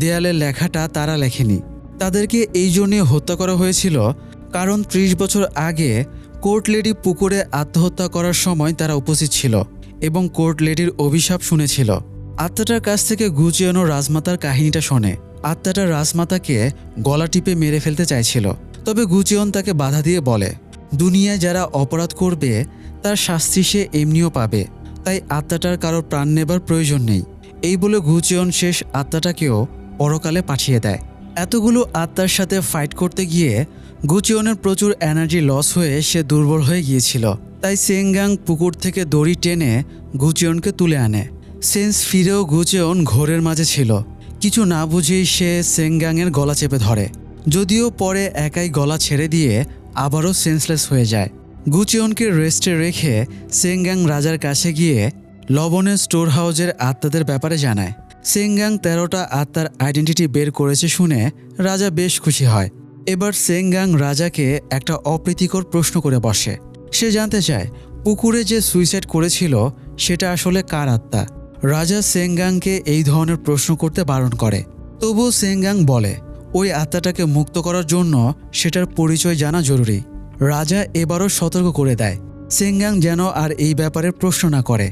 দেয়ালের লেখাটা তারা লেখেনি। তাদেরকে এই জন্যে হত্যা করা হয়েছিল কারণ ৩০ বছর আগে কোর্ট লেডি পুকুরে আত্মহত্যা করার সময় তারা উপস্থিত ছিল এবং কোর্ট লেডির অভিশাপ শুনেছিল। আত্মাটার কাছ থেকে গুচিয়ন রাজমাতার কাহিনীটা শোনে। আত্মাটা রাজমাতাকে গলা টিপে মেরে ফেলতে চাইছিল, তবে গুচিয়ন তাকে বাধা দিয়ে বলে দুনিয়ায় যারা অপরাধ করবে তার শাস্তি সে এমনিও পাবে, তাই আত্মাটার কারোর প্রাণ নেবার প্রয়োজন নেই। এই বলে গুচিয়ন শেষ আত্মাটাকেও পরকালে পাঠিয়ে দেয়। এতগুলো আত্মার সাথে ফাইট করতে গিয়ে গুচিয়নের প্রচুর এনার্জি লস হয়ে সে দুর্বল হয়ে গিয়েছিল। তাই সেঙ্গাং পুকুর থেকে দড়ি টেনে গুচিয়নকে তুলে আনে। সেন্স ফিরেও গুচিয়ন ঘোরের মাঝে ছিল। কিছু না বুঝেই সে সেঙ্গাংয়ের গলা চেপে ধরে, যদিও পরে একাই গলা ছেড়ে দিয়ে আবারও সেন্সলেস হয়ে যায়। গুচিয়নকে রেস্টে রেখে সেঙ্গাং রাজার কাছে গিয়ে লবণের স্টোর হাউসের আত্মাদের ব্যাপারে জানায়। সেঙ্গাং ১৩টা আত্মার আইডেন্টিটি বের করেছে শুনে রাজা বেশ খুশি হয়। এবার সেঙ্গাং রাজাকে একটা অপ্রীতিকর প্রশ্ন করে বসে। সে জানতে চায় পুকুরে যে সুইসাইড করেছিল সেটা আসলে কার আত্মা। রাজা সেঙ্গাংকে এই ধরনের প্রশ্ন করতে বারণ করে, তবুও সেঙ্গাং বলে ওই আত্মাটাকে মুক্ত করার জন্য সেটার পরিচয় জানা জরুরি। রাজা এবারও সতর্ক করে দেয় সেঙ্গাং যেন আর এই ব্যাপারে প্রশ্ন না করে।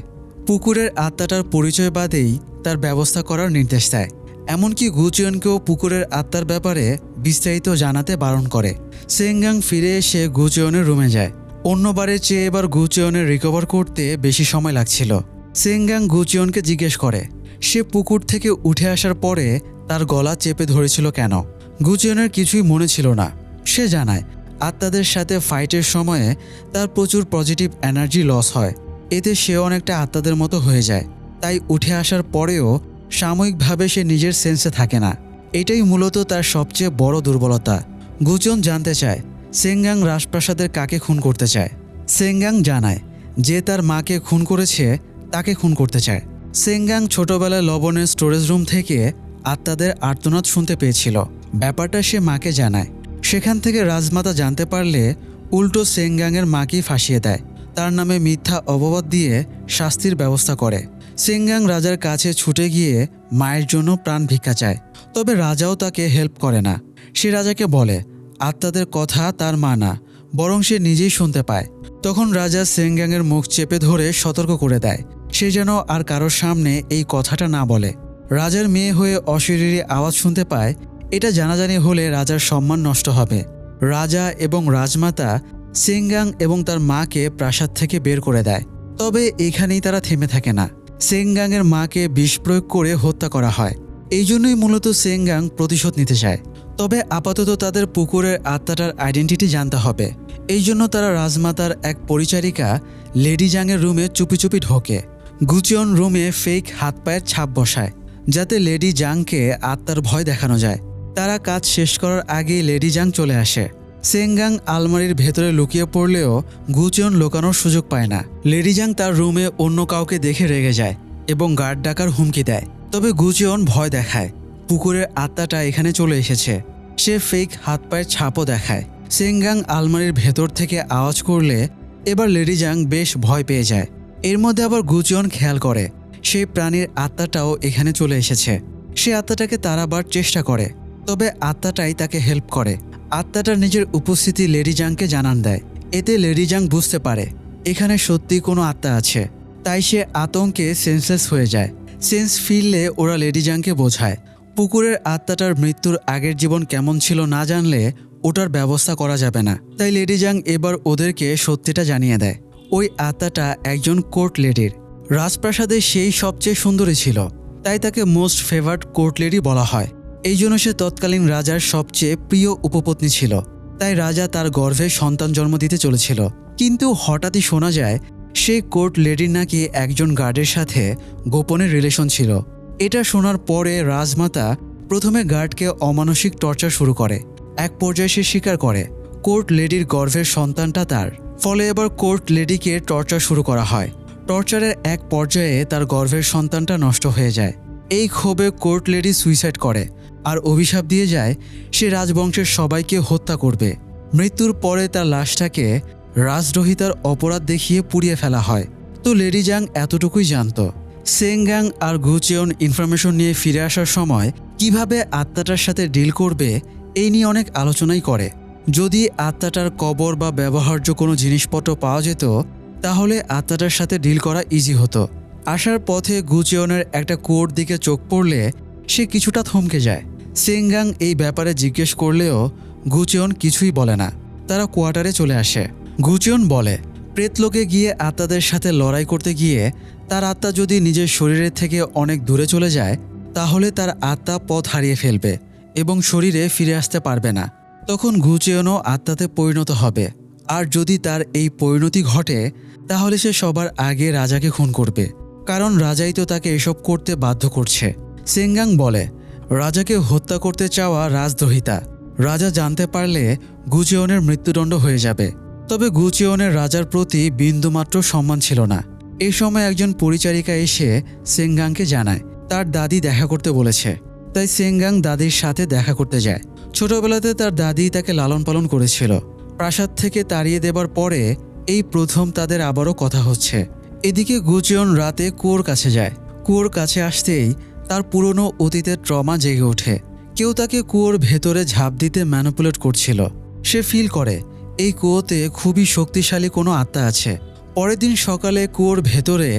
পুকুরের আত্মাটার পরিচয় বাদেই তার ব্যবস্থা করার নির্দেশ দেয়। এমনকি গুচিয়নকেও পুকুরের আত্মার ব্যাপারে বিস্তারিত জানাতে বারণ করে। সেঙ্গাং ফিরে এসে গুচিয়নের রুমে যায়। অন্যবারের চেয়ে এবার গুচিয়নের রিকভার করতে বেশি সময় লাগছিল। সেঙ্গাং গুচিয়নকে জিজ্ঞেস করে সে পুকুর থেকে উঠে আসার পরে তার গলা চেপে ধরেছিল কেন। গুচিয়নের কিছুই মনে ছিল না। সে জানায় আত্মাদের সাথে ফাইটের সময়ে তার প্রচুর পজিটিভ এনার্জি লস হয়, এতে সে অনেকটা আত্মাদের মতো হয়ে যায়। তাই উঠে আসার পরেও সাময়িকভাবে সে নিজের সেন্সে থাকে না। এটাই মূলত তার সবচেয়ে বড় দুর্বলতা। গুচিয়ন জানতে চায় সেঙ্গাং রাজপ্রাসাদের কাকে খুন করতে চায়। সেঙ্গাং জানায় যে তার মাকে খুন করেছে তাকে খুন করতে চায়। সেঙ্গাং ছোটবেলায় লবণের স্টোরেজ রুম থেকে আত্মাদের আর্তনাদ শুনতে পেয়েছিল। ব্যাপারটা সে মাকে জানায়। সেখান থেকে রাজমাতা জানতে পারলে উল্টো সেঙ্গাংয়ের মাকেই ফাঁসিয়ে দেয়। তার নামে মিথ্যা অপবাদ দিয়ে শাস্তির ব্যবস্থা করে। সেঙ্গাং রাজার কাছে ছুটে গিয়ে মায়ের জন্য প্রাণ ভিক্ষা চায়, তবে রাজাও তাকে হেল্প করে না। সে রাজাকে বলে আত্মাদের কথা তার মা না, বরং সে নিজেই শুনতে পায়। তখন রাজা সেঙ্গাংয়ের মুখ চেপে ধরে সতর্ক করে দেয় সে যেন আর কারোর সামনে এই কথাটা না বলে। রাজার মেয়ে হয়ে অশরীরী আওয়াজ শুনতে পায়, এটা জানাজানি হলে রাজার সম্মান নষ্ট হবে। রাজা এবং রাজমাতা সেঙ্গাং এবং তার মাকে প্রাসাদ থেকে বের করে দেয়। তবে এখানেই তারা থেমে থাকে না। সেঙ্গাংয়ের মাকে বিষ প্রয়োগ করে হত্যা করা হয়। এই জন্যই মূলত সেঙ্গাং প্রতিশোধ নিতে চায়। তবে আপাতত তাদের পুকুরের আত্মাটার আইডেন্টিটি জানতে হবে। এই জন্য তারা রাজমাতার এক পরিচারিকা লেডি জাংয়ের রুমে চুপি চুপি ঢোকে। গুচিয়ন রুমে ফেক হাত পায়ের ছাপ বসায় যাতে লেডি জাংকে আত্মার ভয় দেখানো যায়। তারা কাজ শেষ করার আগেই লেডি জাং চলে আসে। সেঙ্গাং আলমারির ভেতরে লুকিয়ে পড়লেও গুচিয়ন লুকানোর সুযোগ পায় না। লেডি জাং তার রুমে অন্য কাউকে দেখে রেগে যায় এবং গার্ড ডাকার হুমকি দেয়। তবে গুচিয়ন ভয় দেখায় পুকুরের আত্মাটা এখানে চলে এসেছে। সে ফেক হাত পায়ের ছাপও দেখায়। সেঙ্গাং আলমারির ভেতর থেকে আওয়াজ করলে এবার লেডি জাং বেশ ভয় পেয়ে যায়। এর মধ্যে আবার গুচিয়ন খেয়াল করে সেই প্রাণীর আত্মাটাও এখানে চলে এসেছে। সে আত্মাটাকে তাড়াবার চেষ্টা করে, তবে আত্মাটাই তাকে হেল্প করে। আত্মাটার নিজের উপস্থিতি লেডি জাংকে জানান দেয়। এতে লেডি জাং বুঝতে পারে এখানে সত্যি কোনো আত্মা আছে। তাই সে আতঙ্কে সেন্সলেস হয়ে যায়। সেন্স ফিরলে ওরা লেডি জাংকে বোঝায় পুকুরের আত্মাটার মৃত্যুর আগের জীবন কেমন ছিল না জানলে ওটার ব্যবস্থা করা যাবে না। তাই লেডি জাং এবার ওদেরকে সত্যিটা জানিয়ে দেয়। ওই আত্মাটা একজন কোর্ট লেডির। রাজপ্রাসাদে সেই সবচেয়ে সুন্দরী ছিল, তাই তাকে মোস্ট ফেভার্ড কোর্ট লেডি বলা হয়। এই জন্য সে তৎকালীন রাজার সবচেয়ে প্রিয় উপপত্নী ছিল। তাই রাজা তার গর্ভে সন্তান জন্ম দিতে চলেছিল। কিন্তু হঠাৎই শোনা যায় সেই কোর্ট লেডির নাকি একজন গার্ডের সাথে গোপনে রিলেশন ছিল। এটা শোনার পরে রাজমাতা প্রথমে গার্ডকে অমানসিক টর্চার শুরু করে। এক পর্যায়ে সে স্বীকার করে কোর্ট লেডির গর্ভের সন্তানটা তার। ফলে এবার কোর্ট লেডিকে টর্চার শুরু করা হয়। টর্চারের এক পর্যায়ে তার গর্ভের সন্তানটা নষ্ট হয়ে যায়। এই ক্ষোভে কোর্ট লেডি সুইসাইড করে আর অভিশাপ দিয়ে যায় সে রাজবংশের সবাইকে হত্যা করবে। মৃত্যুর পরে তার লাশটাকে রাজদ্রোহিতার অপরাধ দেখিয়ে পুড়িয়ে ফেলা হয়। তো লেডি জাং এতটুকুই জানত। সেঙ্গাং আর গুচিয়ন ইনফরমেশন নিয়ে ফিরে আসার সময় কিভাবে আত্মাটার সাথে ডিল করবে এই নিয়ে অনেক আলোচনাই করে। যদি আত্মাটার কবর বা ব্যবহার্য কোনো জিনিসপত্র পাওয়া যেত তাহলে আত্মাটার সাথে ডিল করা ইজি হতো। আসার পথে গুচিয়নের একটা কুয়োর দিকে চোখ পড়লে সে কিছুটা থমকে যায়। সেঙ্গাং এই ব্যাপারে জিজ্ঞেস করলেও গুচিয়ন কিছুই বলে না। তারা কোয়ার্টারে চলে আসে। গুচিয়ন বলে প্রেতলোকে গিয়ে আত্মাদের সাথে লড়াই করতে গিয়ে তার আত্মা যদি নিজের শরীরের থেকে অনেক দূরে চলে যায় তাহলে তার আত্মা পথ হারিয়ে ফেলবে এবং শরীরে ফিরে আসতে পারবে না। তখন গুচিয়নও আত্মাতে পরিণত হবে। আর যদি তার এই পরিণতি ঘটে তাহলে সে সবার আগে রাজাকে খুন করবে, কারণ রাজাই তো তাকে এসব করতে বাধ্য করছে। সেঙ্গাং বলে রাজাকে হত্যা করতে চাওয়া রাজদ্রোহিতা। রাজা জানতে পারলে গুচিয়নের মৃত্যুদণ্ড হয়ে যাবে। তবে গুচিয়নের রাজার প্রতি বিন্দুমাত্র সম্মান ছিল না। এই সময় একজন পরিচারিকা এসে সেঙ্গাংকে জানায় তার দাদি দেখা করতে বলেছে। তাই সেঙ্গাং দাদির সাথে দেখা করতে যায়। ছোটবেলাতে তার দাদি তাকে লালন পালন করেছিল। প্রাসাদ থেকে তাড়িয়ে দেবার পরে এই প্রথম তাদের আবারও কথা হচ্ছে। এদিকে গুচিয়ন রাতে কুয়োর কাছে যায়। কুয়োর কাছে আসতেই তার পুরনো অতীতের ট্রমা জেগে ওঠে। কেউ তাকে কুয়োর ভেতরে ঝাঁপ দিতে ম্যানিপুলেট করছিল। সে ফিল করে এই কুয়োতে খুবই শক্তিশালী কোনো আত্মা আছে। পরের দিন সকালে কুয়োর ভেতরে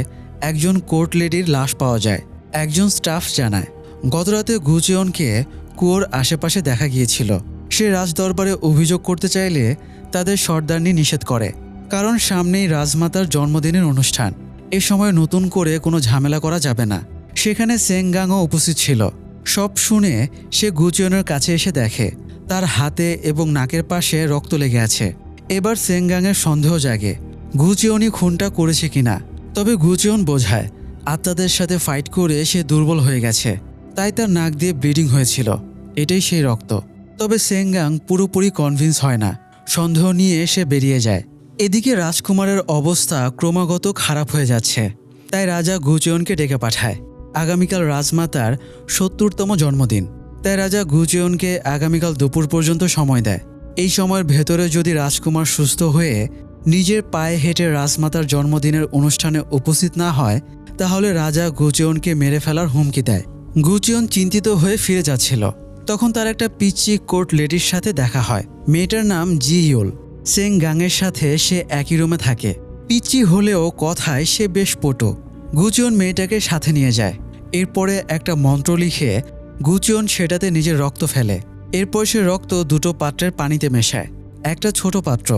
একজন কোর্ট লেডির লাশ পাওয়া যায়। একজন স্টাফ জানায় গতরাতে গুচিয়নকে কুয়োর আশেপাশে দেখা গিয়েছিল। সে রাজদরবারে অভিযোগ করতে চাইলে তাদের সর্দারনি নিষেধ করে, কারণ সামনেই রাজমাতার জন্মদিনের অনুষ্ঠান। এ সময় নতুন করে কোনো ঝামেলা করা যাবে না। সেখানে সেঙ্গাংও উপস্থিত ছিল। সব শুনে সে গুচিয়নের কাছে এসে দেখে তার হাতে এবং নাকের পাশে রক্ত লেগে আছে। এবার সেঙ্গাংয়ের সন্দেহ জাগে গুচিয়নই খুনটা করেছে কিনা। তবে গুচিয়ন বোঝায় আত্মাদের সাথে ফাইট করে সে দুর্বল হয়ে গেছে, তাই তার নাক দিয়ে ব্লিডিং হয়েছিল। এটাই সেই রক্ত। তবে সেঙ্গাং পুরোপুরি কনভিন্স হয় না। সন্দেহ নিয়ে সে বেরিয়ে যায়। এদিকে রাজকুমারের অবস্থা ক্রমাগত খারাপ হয়ে যাচ্ছে। তাই রাজা গুচিয়নকে ডেকে পাঠায়। আগামীকাল রাজমাতার ৭০তম জন্মদিন। তাই রাজা গুচিয়নকে আগামীকাল দুপুর পর্যন্ত সময় দেয়। এই সময়ের ভেতরে যদি রাজকুমার সুস্থ হয়ে নিজের পায়ে হেঁটে রাজমাতার জন্মদিনের অনুষ্ঠানে উপস্থিত না হয় তাহলে রাজা গুচিয়নকে মেরে ফেলার হুমকি দেয়। গুচিয়ন চিন্তিত হয়ে ফিরে যাচ্ছিল। তখন তার একটা পিচ্চি কোর্ট লেডির সাথে দেখা হয়। মেয়েটার নাম জি ইউল। সেঙ্গাংয়ের সাথে সে একই রুমে থাকে। পিচ্চি হলেও কথায় সে বেশ পটু। গুচিয়ন মেয়েটাকে সাথে নিয়ে যায়। এরপরে একটা মন্ত্র লিখে গুচিয়ন সেটাতে নিজের রক্ত ফেলে। এরপর সে রক্ত দুটো পাত্রের পানিতে মেশায়। একটা ছোট পাত্র,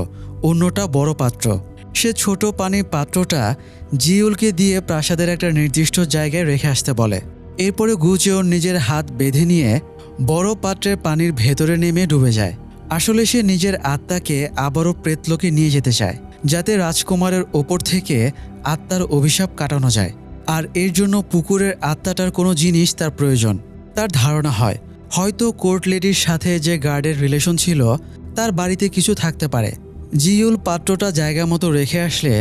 অন্যটা বড় পাত্র। সে ছোট পানির পাত্রটা জিউলকে দিয়ে প্রাসাদের একটা নির্দিষ্ট জায়গায় রেখে আসতে বলে। এরপরে গুচিয়ন নিজের হাত বেঁধে নিয়ে বড় পাত্রের পানির ভেতরে নেমে ডুবে যায়। আসলে সে নিজের আত্মাকে আবারও প্রেতলোকে নিয়ে যেতে চায়, যাতে রাজকুমারের ওপর থেকে আত্মার অভিশাপ কাটানো যায়। আর এর জন্য পুকুরের আত্মাটার কোনো জিনিস তার প্রয়োজন। তার ধারণা হয় হয়তো কোর্ট লেডির সাথে যে গার্ডের রিলেশন ছিল তার বাড়িতে কিছু থাকতে পারে। জিউল পাত্রটা জায়গা মতো রেখে আসলে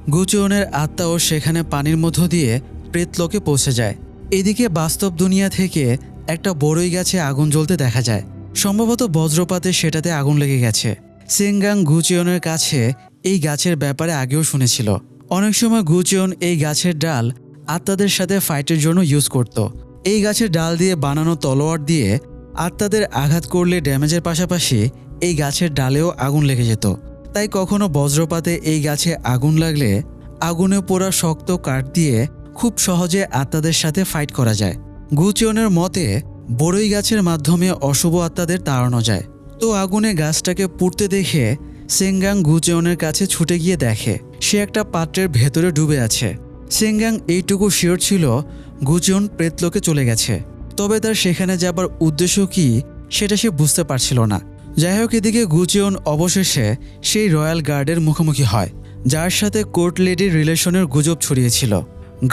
গুচিয়নের আত্মাও সেখানে পানির মধ্য দিয়ে প্রেতলোকে পৌঁছে যায়। এদিকে বাস্তব দুনিয়া থেকে একটা বড়ই গাছে আগুন জ্বলতে দেখা যায়। সম্ভবত বজ্রপাতে সেটাতে আগুন লেগে গেছে। সেঙ্গাং গুচিয়নের কাছে এই গাছের ব্যাপারে আগেও শুনেছিল। অনেক সময় গুচিয়ন এই গাছের ডাল আত্মাদের সাথে ফাইটের জন্য ইউজ করত। এই গাছের ডাল দিয়ে বানানো তলোয়ার দিয়ে আত্মাদের আঘাত করলে ড্যামেজের পাশাপাশি এই গাছের ডালেও আগুন লেগে যেত। তাই কখনো বজ্রপাতে এই গাছে আগুন লাগলে আগুনে পোড়া শক্ত কাঠ দিয়ে খুব সহজে আত্মাদের সাথে ফাইট করা যায়। গুচিয়নের মতে বড়ই গাছের মাধ্যমে অশুভ আত্মাদের তাড়ানো যায়। তো আগুনে গাছটাকে পুড়তে দেখে সেঙ্গাং গুচিয়নের কাছে ছুটে গিয়ে দেখে সে একটা পাত্রের ভেতরে ডুবে আছে। সেঙ্গাং এইটুকু শিওর ছিল গুচিয়ন প্রেতলোকে চলে গেছে, তবে তার সেখানে যাবার উদ্দেশ্য কি সেটা সে বুঝতে পারছিল না। যাই হোক, এদিকে গুচিয়ন অবশেষে সেই রয়্যাল গার্ডের মুখোমুখি হয়, যার সাথে কোর্ট লেডির রিলেশনের গুজব ছড়িয়েছিল।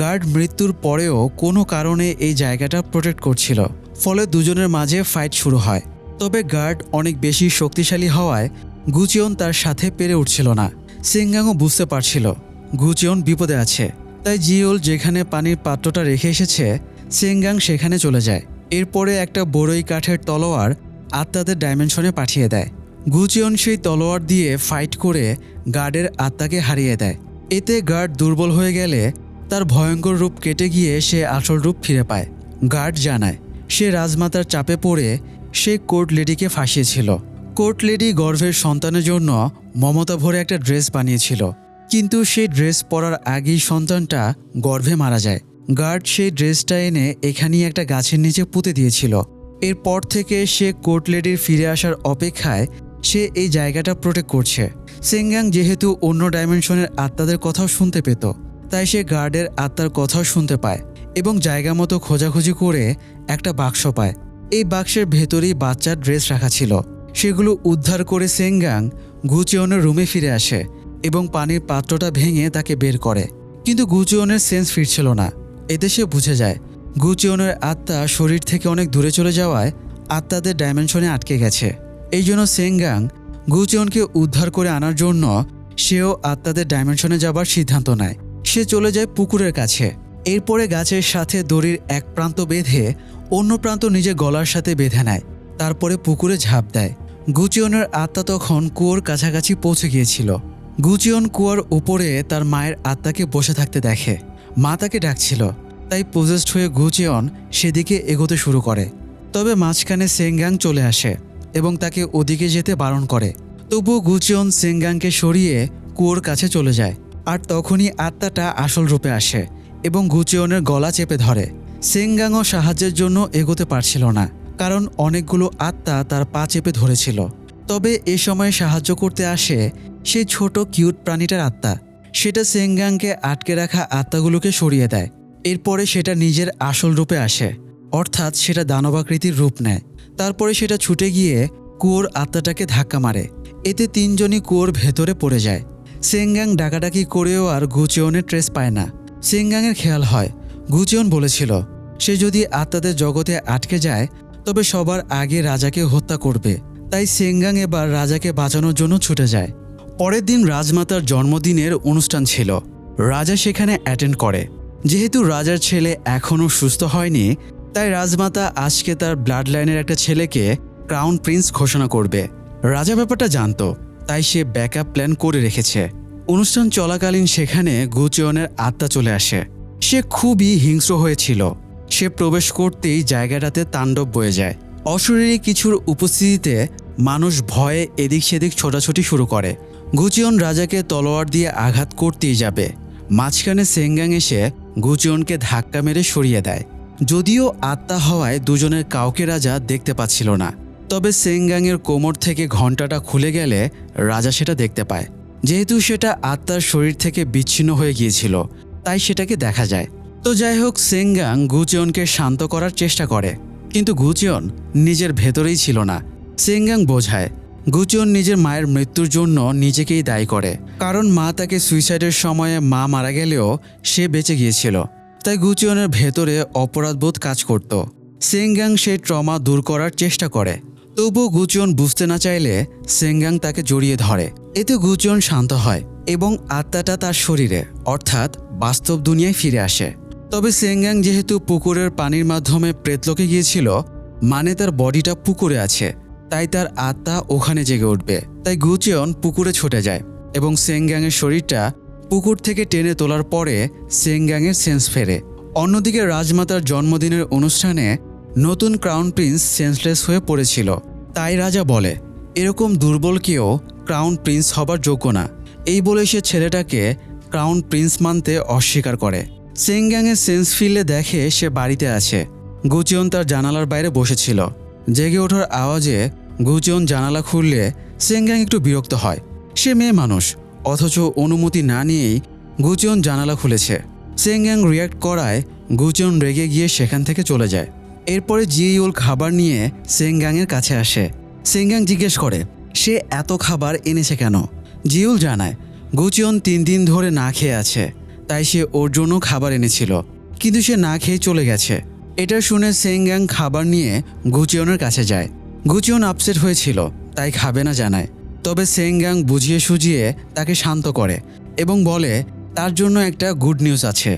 গার্ড মৃত্যুর পরেও কোনো কারণে এই জায়গাটা প্রোটেক্ট করছিল, ফলে দুজনের মাঝে ফাইট শুরু হয়। তবে গার্ড অনেক বেশি শক্তিশালী হওয়ায় গুচিয়ন তার সাথে পেরে উঠছিল না। সেঙ্গাংও বুঝতে পারছিল গুচিয়ন বিপদে আছে, তাই জিউল যেখানে পানির পাত্রটা রেখে এসেছে সেঙ্গাং সেখানে চলে যায়। এরপরে একটা বড়ই কাঠের তলোয়ার আত্মাদের ডাইমেনশনে পাঠিয়ে দেয়। গুচিয়ন সেই তলোয়ার দিয়ে ফাইট করে গার্ডের আত্মাকে হারিয়ে দেয়। এতে গার্ড দুর্বল হয়ে গেলে তার ভয়ঙ্কর রূপ কেটে গিয়ে সে আসল রূপ ফিরে পায়। গার্ড জানায় সে রাজমাতার চাপে পড়ে সে কোর্ট লেডিকে ফাঁসিয়েছিল। কোর্ট লেডি গর্ভের সন্তানের জন্য মমতা ভরে একটা ড্রেস বানিয়েছিল, কিন্তু সেই ড্রেস পরার আগেই সন্তানটা গর্ভে মারা যায়। গার্ড সেই ড্রেসটা এনে এখানেই একটা গাছের নিচে পুঁতে দিয়েছিল। এরপর থেকে সে কোর্ট লেডির ফিরে আসার অপেক্ষায় সে এই জায়গাটা প্রোটেক্ট করছে। সেঙ্গাং যেহেতু অন্য ডাইমেনশনের আত্মাদের কথাও শুনতে পেত, তাই সে গার্ডের আত্মার কথাও শুনতে পায় এবং জায়গা মতো খোঁজাখুঁজি করে একটা বাক্স পায়। এই বাক্সের ভেতরেই বাচ্চার ড্রেস রাখা ছিল। সেগুলো উদ্ধার করে সেঙ্গাং গুচিয়নের রুমে ফিরে আসে এবং পানির পাত্রটা ভেঙে তাকে বের করে। কিন্তু গুচিয়নের সেন্স ফিরছিল না। এতে সে বুঝে যায় গুচিয়নের আত্মা শরীর থেকে অনেক দূরে চলে যাওয়ায় আত্মাদের ডাইমেনশনে আটকে গেছে। এই জন্য সেঙ্গাং গুচিয়নকে উদ্ধার করে আনার জন্য সেও আত্মাদের ডাইমেনশনে যাবার সিদ্ধান্ত নেয়। সে চলে যায় পুকুরের কাছে। এরপরে গাছের সাথে দড়ির এক প্রান্ত বেঁধে অন্য প্রান্ত নিজের গলার সাথে বেঁধে নেয়। তারপরে পুকুরে ঝাঁপ দেয়। গুচিয়নের আত্মা তখন কুয়োর কাছাকাছি পৌঁছে গিয়েছিল। গুচিয়ন কুয়োর উপরে তার মায়ের আত্মাকে বসে থাকতে দেখে। মা তাকে ডাকছিল, তাই পজেসড হয়ে গুচিয়ন সেদিকে এগোতে শুরু করে। তবে মাঝখানে সেঙ্গাং চলে আসে এবং তাকে ওদিকে যেতে বারণ করে। তবুও গুচিয়ন সেঙ্গাংকে সরিয়ে কুয়োর কাছে চলে যায়। আর তখনই আত্মাটা আসল রূপে আসে এবং গুচিয়নের গলা চেপে ধরে। সেঙ্গাংও সাহায্যের জন্য এগোতে পারছিল না, কারণ অনেকগুলো আত্মা তার পা চেপে ধরেছিল। তবে এ সময় সাহায্য করতে আসে সেই ছোট কিউট প্রাণীটার আত্মা। সেটা সেঙ্গাংকে আটকে রাখা আত্মাগুলোকে সরিয়ে দেয়। এরপরে সেটা নিজের আসল রূপে আসে, অর্থাৎ সেটা দানবাকৃতির রূপ নেয়। তারপরে সেটা ছুটে গিয়ে কুয়োর আত্মাটাকে ধাক্কা মারে। এতে তিনজনই কুয়োর ভেতরে পড়ে যায়। সেঙ্গাং ডাকাডাকি করেও আর গুচিয়নের ট্রেস পায় না। সেঙ্গাংয়ের খেয়াল হয় গুচিয়ন বলেছিল সে যদি আত্মাদের জগতে আটকে যায় তবে সবার আগে রাজাকে হত্যা করবে। তাই সেঙ্গাং এবার রাজাকে বাঁচানোর জন্য ছুটে যায়। পরের দিন রাজমাতার জন্মদিনের অনুষ্ঠান ছিল। রাজা সেখানে অ্যাটেন্ড করে। যেহেতু রাজার ছেলে এখনও সুস্থ হয়নি, তাই রাজমাতা আজকে তার ব্লাড লাইনের একটা ছেলেকে ক্রাউন প্রিন্স ঘোষণা করবে। রাজা ব্যাপারটা জানতো, তাই সে ব্যাকআপ প্ল্যান করে রেখেছে। অনুষ্ঠান চলাকালীন সেখানে গুচিয়নের আত্মা চলে আসে। সে খুবই হিংস্র হয়েছিল। সে প্রবেশ করতেই জায়গাটাতে তাণ্ডব বয়ে যায়। অশরীরী কিছুর উপস্থিতিতে মানুষ ভয়ে এদিক সেদিক ছোটাছুটি শুরু করে। গুচিয়ন রাজাকে তলোয়ার দিয়ে আঘাত করতেই যাবে, মাঝখানে সেঙ্গাং এসে গুচিয়নকে ধাক্কা মেরে সরিয়ে দেয়। যদিও আত্মা হওয়ায় দুজনের কাউকে রাজা দেখতে পাচ্ছিল না, তবে সেংগাংয়ের কোমর থেকে ঘণ্টাটা খুলে গেলে রাজা সেটা দেখতে পায়। যেহেতু সেটা আত্মার শরীর থেকে বিচ্ছিন্ন হয়ে গিয়েছিল, তাই সেটাকে দেখা যায়। তো যাই হোক, সেংগাং গুচিয়নকে শান্ত করার চেষ্টা করে, কিন্তু গুচিয়ন নিজের ভেতরেই ছিল না। সেংগাং বোঝায় গুচিয়ন নিজের মায়ের মৃত্যুর জন্য নিজেকেই দায়ী করে, কারণ মা তাকে সুইসাইডের সময়ে মা মারা গেলেও সে বেঁচে গিয়েছিল। তাই গুচিয়নের ভেতরে অপরাধবোধ কাজ করত। সেংগাং সেই ট্রমা দূর করার চেষ্টা করে, তবুও গুচিয়ন বুঝতে না চাইলে সেংগাং তাকে জড়িয়ে ধরে। এতে গুচিয়ন শান্ত হয় এবং আত্মাটা তার শরীরে অর্থাৎ বাস্তব দুনিয়ায় ফিরে আসে। তবে সেংগাং যেহেতু পুকুরের পানির মাধ্যমে প্রেতলোকে গিয়েছিল, মানে তার বডিটা পুকুরে আছে, তাই তার আত্মা ওখানে জেগে উঠবে। তাই গুচিয়ন পুকুরে ছুটে যায় এবং সেংগাংয়ের শরীরটা পুকুর থেকে টেনে তোলার পরে সেংগাংয়ের সেন্স ফেরে। অন্যদিকে রাজমাতার জন্মদিনের অনুষ্ঠানে নতুন ক্রাউন প্রিন্স সেন্সলেস হয়ে পড়েছিল। তাই রাজা বলে, এরকম দুর্বল কেউ ক্রাউন প্রিন্স হবার যোগ্য না। এই বলে সে ছেলেটাকে ক্রাউন প্রিন্স মানতে অস্বীকার করে। সেংগাংয়ের সেন্স ফিরলে দেখে সে বাড়িতে আছে। গুচিয়ন তার জানালার বাইরে বসেছিল। জেগে ওঠার আওয়াজে গুচিয়ন জানালা খুললে সেংগাং একটু বিরক্ত হয়। সে মেয়ে মানুষ, অথচ অনুমতি না নিয়েই গুচিয়ন জানালা খুলেছে। সেংগাং রিয়্যাক্ট করায় গুচিয়ন রেগে গিয়ে সেখান থেকে চলে যায়। এরপরে জিউল খাবার নিয়ে সেংগাংয়ের কাছে আসে। সেংগাং জিজ্ঞেস করে সে এত খাবার এনেছে কেন। জিউল জানায় গুচিয়ন 3 দিন ধরে না খেয়ে আছে, তাই সে ওর জন্য খাবার এনেছিল, কিন্তু সে না খেয়ে চলে গেছে। এটা শুনে সেংগাং খাবার নিয়ে গুচিয়নের কাছে যায়। গুচিয়ন আপসেট হয়েছিল, তাই খাবে না জানায়। তবে সেংগাং বুঝিয়ে সুঝিয়ে তাকে শান্ত করে এবং বলে তার জন্য একটা গুড নিউজ আছে।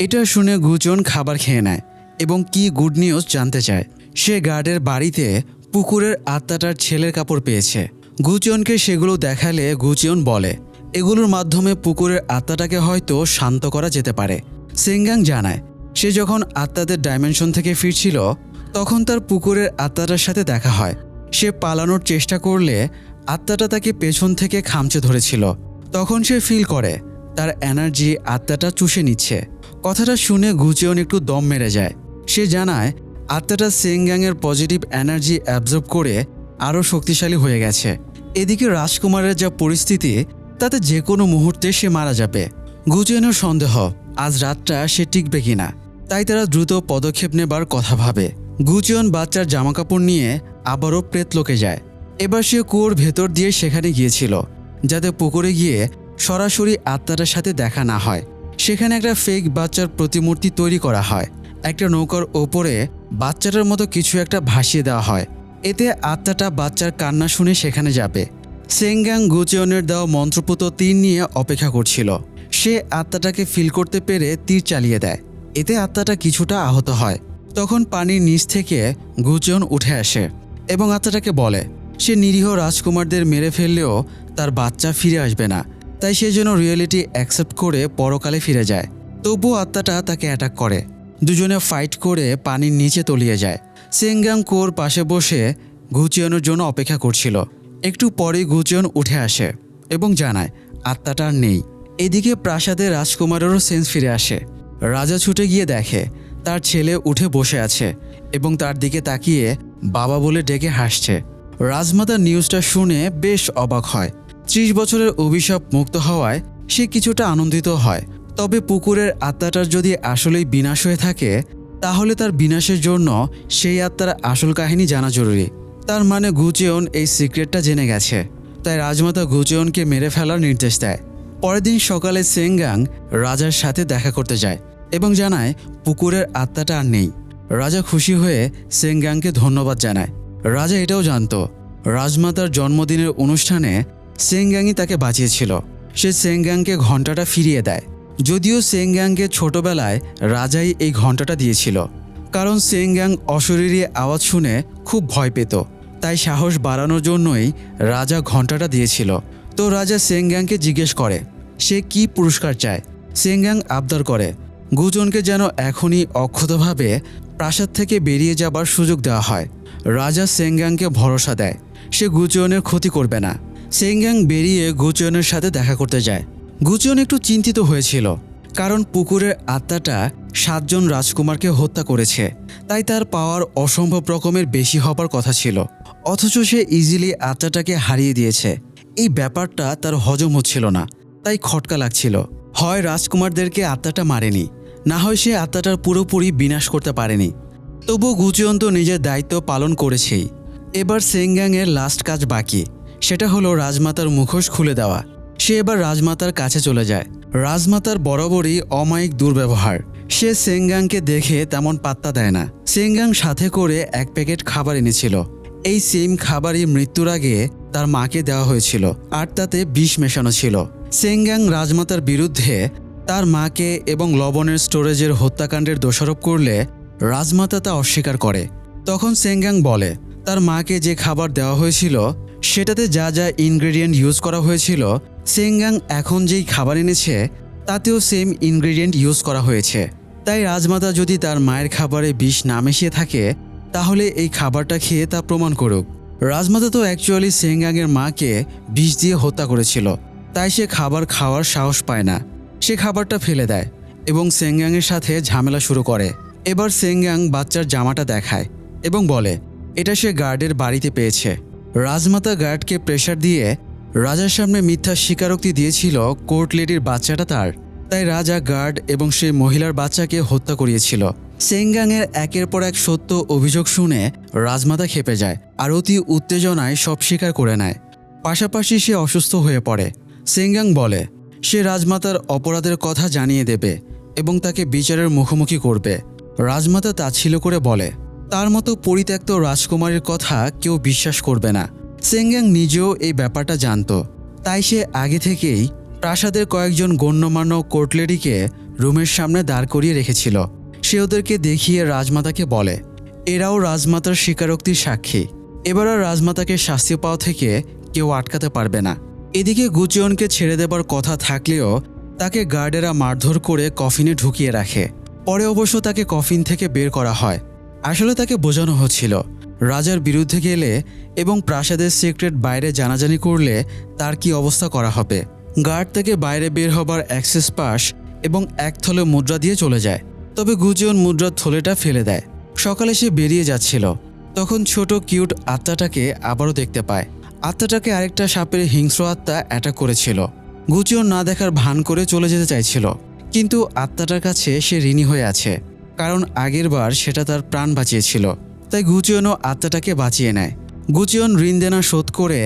এটা শুনে গুচিয়ন খাবার খেয়ে নেয় এবং কি গুড নিউজ জানতে চায়। সে গার্ডের বাড়িতে পুকুরের আত্মাটার ছেলের কাপড় পেয়েছে। গুচিয়নকে সেগুলো দেখালে গুচিয়ন বলে এগুলোর মাধ্যমে পুকুরের আত্মাটাকে হয়তো শান্ত করা যেতে পারে। সেংগাং জানায় সে যখন আত্মাদের ডাইমেনশন থেকে ফিরছিল, তখন তার পুকুরের আত্মাটার সাথে দেখা হয়। সে পালানোর চেষ্টা করলে আত্মাটা তাকে পেছন থেকে খামচে ধরেছিল। তখন সে ফিল করে তার এনার্জি আত্মাটা চুষে নিচ্ছে। কথাটা শুনে গুচিয়ন একটু দম মেরে যায়। সে জানায় আত্মাটা সেংগাংয়ের পজিটিভ এনার্জি অ্যাবজর্ব করে আরও শক্তিশালী হয়ে গেছে। এদিকে রাজকুমারের যা পরিস্থিতি, তাতে যে কোনো মুহূর্তে সে মারা যাবে। গুচিয়নের সন্দেহ আজ রাতটা সে টিকবে কিনা, তাই তারা দ্রুত পদক্ষেপ নেবার কথা ভাবে। গুচিয়ন বাচ্চার জামাকাপড় নিয়ে আবারও প্রেতলোকে যায়। এবার সে কুয়োর ভেতর দিয়ে সেখানে গিয়েছিল, যাতে পুকুরে গিয়ে সরাসরি আত্মাটার সাথে দেখা না হয়। সেখানে একটা ফেক বাচ্চার প্রতিমূর্তি তৈরি করা হয়। একটা নৌকার ওপরে বাচ্চাটার মতো কিছু একটা ভাসিয়ে দেওয়া হয়। এতে আত্মাটা বাচ্চার কান্না শুনে সেখানে যাবে। সেংগাং গুচিয়নের দেওয়া মন্ত্রপুত তীর নিয়ে অপেক্ষা করছিল। সে আত্মাটাকে ফিল করতে পেরে তীর চালিয়ে দেয়। এতে আত্মাটা কিছুটা আহত হয়। তখন পানির নিচ থেকে গুচিয়ন উঠে আসে এবং আত্মাটাকে বলে সে নিরীহ রাজকুমারদের মেরে ফেললেও তার বাচ্চা ফিরে আসবে না, তাই সে যেন রিয়েলিটি অ্যাকসেপ্ট করে পরকালে ফিরে যায়। তবুও আত্মাটা তাকে অ্যাটাক করে। দুজনে ফাইট করে পানির নিচে তলিয়ে যায়। সেংগাং কুয়োর পাশে বসে গুচিয়নের জন্য অপেক্ষা করছিল। একটু পরেই গুচিয়ন উঠে আসে এবং জানায় আত্মাটা আর নেই। এদিকে প্রাসাদে রাজকুমারেরও সেন্স ফিরে আসে। রাজা ছুটে গিয়ে দেখে তার ছেলে উঠে বসে আছে এবং তার দিকে তাকিয়ে বাবা বলে ডেকে হাসছে। রাজমাতা নিউজটা শুনে বেশ অবাক হয়। 30 বছরের অভিশাপ মুক্ত হওয়ায় সে কিছুটা আনন্দিত হয়। তবে পুকুরের আত্মাটার যদি আসলেই বিনাশ হয়ে থাকে, তাহলে তার বিনাশের জন্য সেই আত্মার আসল কাহিনী জানা জরুরি। তার মানে গুচিয়ন এই সিক্রেটটা জেনে গেছে। তাই রাজমাতা গুচিয়নকে মেরে ফেলার নির্দেশ দেয়। পরের দিন সকালে সেংগাং রাজার সাথে দেখা করতে যায় এবং জানায় পুকুরের আত্মাটা আর নেই। রাজা খুশি হয়ে সেংগাংকে ধন্যবাদ জানায়। রাজা এটাও জানত রাজমাতার জন্মদিনের অনুষ্ঠানে সেংগাংই তাকে বাঁচিয়েছিল। সে সেংগাংকে ঘণ্টাটা ফিরিয়ে দেয়। যদিও সেংগাংকে ছোটবেলায় রাজাই এই ঘণ্টাটা দিয়েছিল, কারণ সেংগাং অশরীরী আওয়াজ শুনে খুব ভয় পেত। তাই সাহস বাড়ানোর জন্যই রাজা ঘণ্টাটা দিয়েছিল। তো রাজা সেংগাংকে জিজ্ঞেস করে সে কি পুরস্কার চায়। সেংগাং আবদার করে গুচিয়নকে যেন এখনই অক্ষতভাবে প্রাসাদ থেকে বেরিয়ে যাবার সুযোগ দেওয়া হয়। রাজা সেংগাংকে ভরসা দেয় সে গুচিয়নের ক্ষতি করবে না। সেংগাং বেরিয়ে গুচিয়নের সাথে দেখা করতে যায়। গুচিয়ন একটু চিন্তিত হয়েছিল, কারণ পুকুরের আত্মাটা 7 জন রাজকুমারকে হত্যা করেছে, তাই তার পাওয়ার অসম্ভব রকমের বেশি হবার কথা ছিল। অথচ সে ইজিলি আত্মাটাকে হারিয়ে দিয়েছে। এই ব্যাপারটা তার হজম হচ্ছিল না, তাই খটকা লাগছিল। হয় রাজকুমারদেরকে আত্মাটা মারেনি, না হয় সে আত্মাটার পুরোপুরি বিনাশ করতে পারেনি। তবু গুচিয়ন তো নিজের দায়িত্ব পালন করেছেই। এবার সেংগাংয়ের লাস্ট কাজ বাকি, সেটা হলো রাজমাতার মুখোশ খুলে দেওয়া। সে এবার রাজমাতার কাছে চলে যায়। রাজমাতার বরাবরই অমায়িক দুর্ব্যবহার। সে সেংগাংকে দেখে তেমন পাত্তা দেয় না। সেংগাং সাথে করে এক প্যাকেট খাবার এনেছিল। এই সেম খাবারই মৃত্যুর আগে তার মাকে দেওয়া হয়েছিল, আর তাতে বিষ মেশানো ছিল। সেংগাং রাজমাতার বিরুদ্ধে তার মাকে এবং লবণের স্টোরেজের হত্যাকাণ্ডের দোষারোপ করলে রাজমাতা তা অস্বীকার করে। তখন সেংগাং বলে তার মাকে যে খাবার দেওয়া হয়েছিল সেটাতে যা যা ইনগ্রেডিয়েন্ট ইউজ করা হয়েছিল, সেংগাং এখন যেই খাবার এনেছে তাতেও সেম ইনগ্রেডিয়েন্ট ইউজ করা হয়েছে। তাই রাজমাতা যদি তার মায়ের খাবারে বিষ না মিশিয়ে থাকে তাহলে এই খাবারটা খেয়ে তা প্রমাণ করুক। রাজমাতা তো অ্যাকচুয়ালি সেংগাংয়ের মাকে বিষ দিয়ে হত্যা করেছিল, তাই সে খাবার খাওয়ার সাহস পায় না। সে খাবারটা ফেলে দেয় এবং সেংগাংয়ের সাথে ঝামেলা শুরু করে। এবার সেংগাং বাচ্চার জামাটা দেখায় এবং বলে এটা সে গার্ডের বাড়িতে পেয়েছে। রাজমাতা গার্ডকে প্রেশার দিয়ে রাজার সামনে মিথ্যা স্বীকারোক্তি দিয়েছিল কোর্ট লেডির বাচ্চাটা তার, তাই রাজা গার্ড এবং সেই মহিলার বাচ্চাকে হত্যা করিয়েছিল। সেংগাংয়ের একের পর এক সত্য অভিযোগ শুনে রাজমাতা খেপে যায় আর অতি উত্তেজনায় সব স্বীকার করে নেয়। পাশাপাশি সে অসুস্থ হয়ে পড়ে। সেংগাং বলে সে রাজমাতার অপরাধের কথা জানিয়ে দেবে এবং তাকে বিচারের মুখোমুখি করবে। রাজমাতা তাচ্ছিল্য করে বলে তার মতো পরিত্যক্ত রাজকুমারীর কথা কেউ বিশ্বাস করবে না। সেংগাং নিজেও এই ব্যাপারটা জানত, তাই সে আগে থেকেই প্রাসাদের কয়েকজন গণ্যমান্য কোর্টলেডিকে রুমের সামনে দাঁড় করিয়ে রেখেছিল। সে ওদেরকে দেখিয়ে রাজমাতাকে বলে এরাও রাজমাতার স্বীকারোক্তির সাক্ষী। এবার আর রাজমাতাকে শাস্তি পাওয়া থেকে কেউ আটকাতে পারবে না। এদিকে গুচিয়নকে ছেড়ে দেবার কথা থাকলেও তাকে গার্ডেরা মারধর করে কফিনে ঢুকিয়ে রাখে। পরে অবশ্য তাকে কফিন থেকে বের করা হয়। আসলে তাকে বোঝানো হচ্ছিল রাজার বিরুদ্ধে গেলে এবং প্রাসাদের সিক্রেট বাইরে জানাজানি করলে তার কি অবস্থা করা হবে। গার্ড তাকে বাইরে বের হবার অ্যাক্সেস পাস এবং এক থলে মুদ্রা দিয়ে চলে যায়। তবে গুচিয়ন মুদ্রার থলেটা ফেলে দেয়। সকালে সে বেরিয়ে যাচ্ছিল, তখন ছোট কিউট আত্মাটাকে আবারও দেখতে পায়। আত্মাটাকে আরেকটা সাপের হিংস্র আত্মা অ্যাটাক করেছিল। গুচিয়ন না দেখার ভান করে চলে যেতে চাইছিল, কিন্তু আত্মাটার কাছে সে ঋণী হয়ে আছে, কারণ আগের বার সেটা তার প্রাণ বাঁচিয়েছিল। তাই গুচিয়নও আত্মাটাকে বাঁচিয়ে নেয়। গুচিয়ন ঋণ দেনা শোধ করে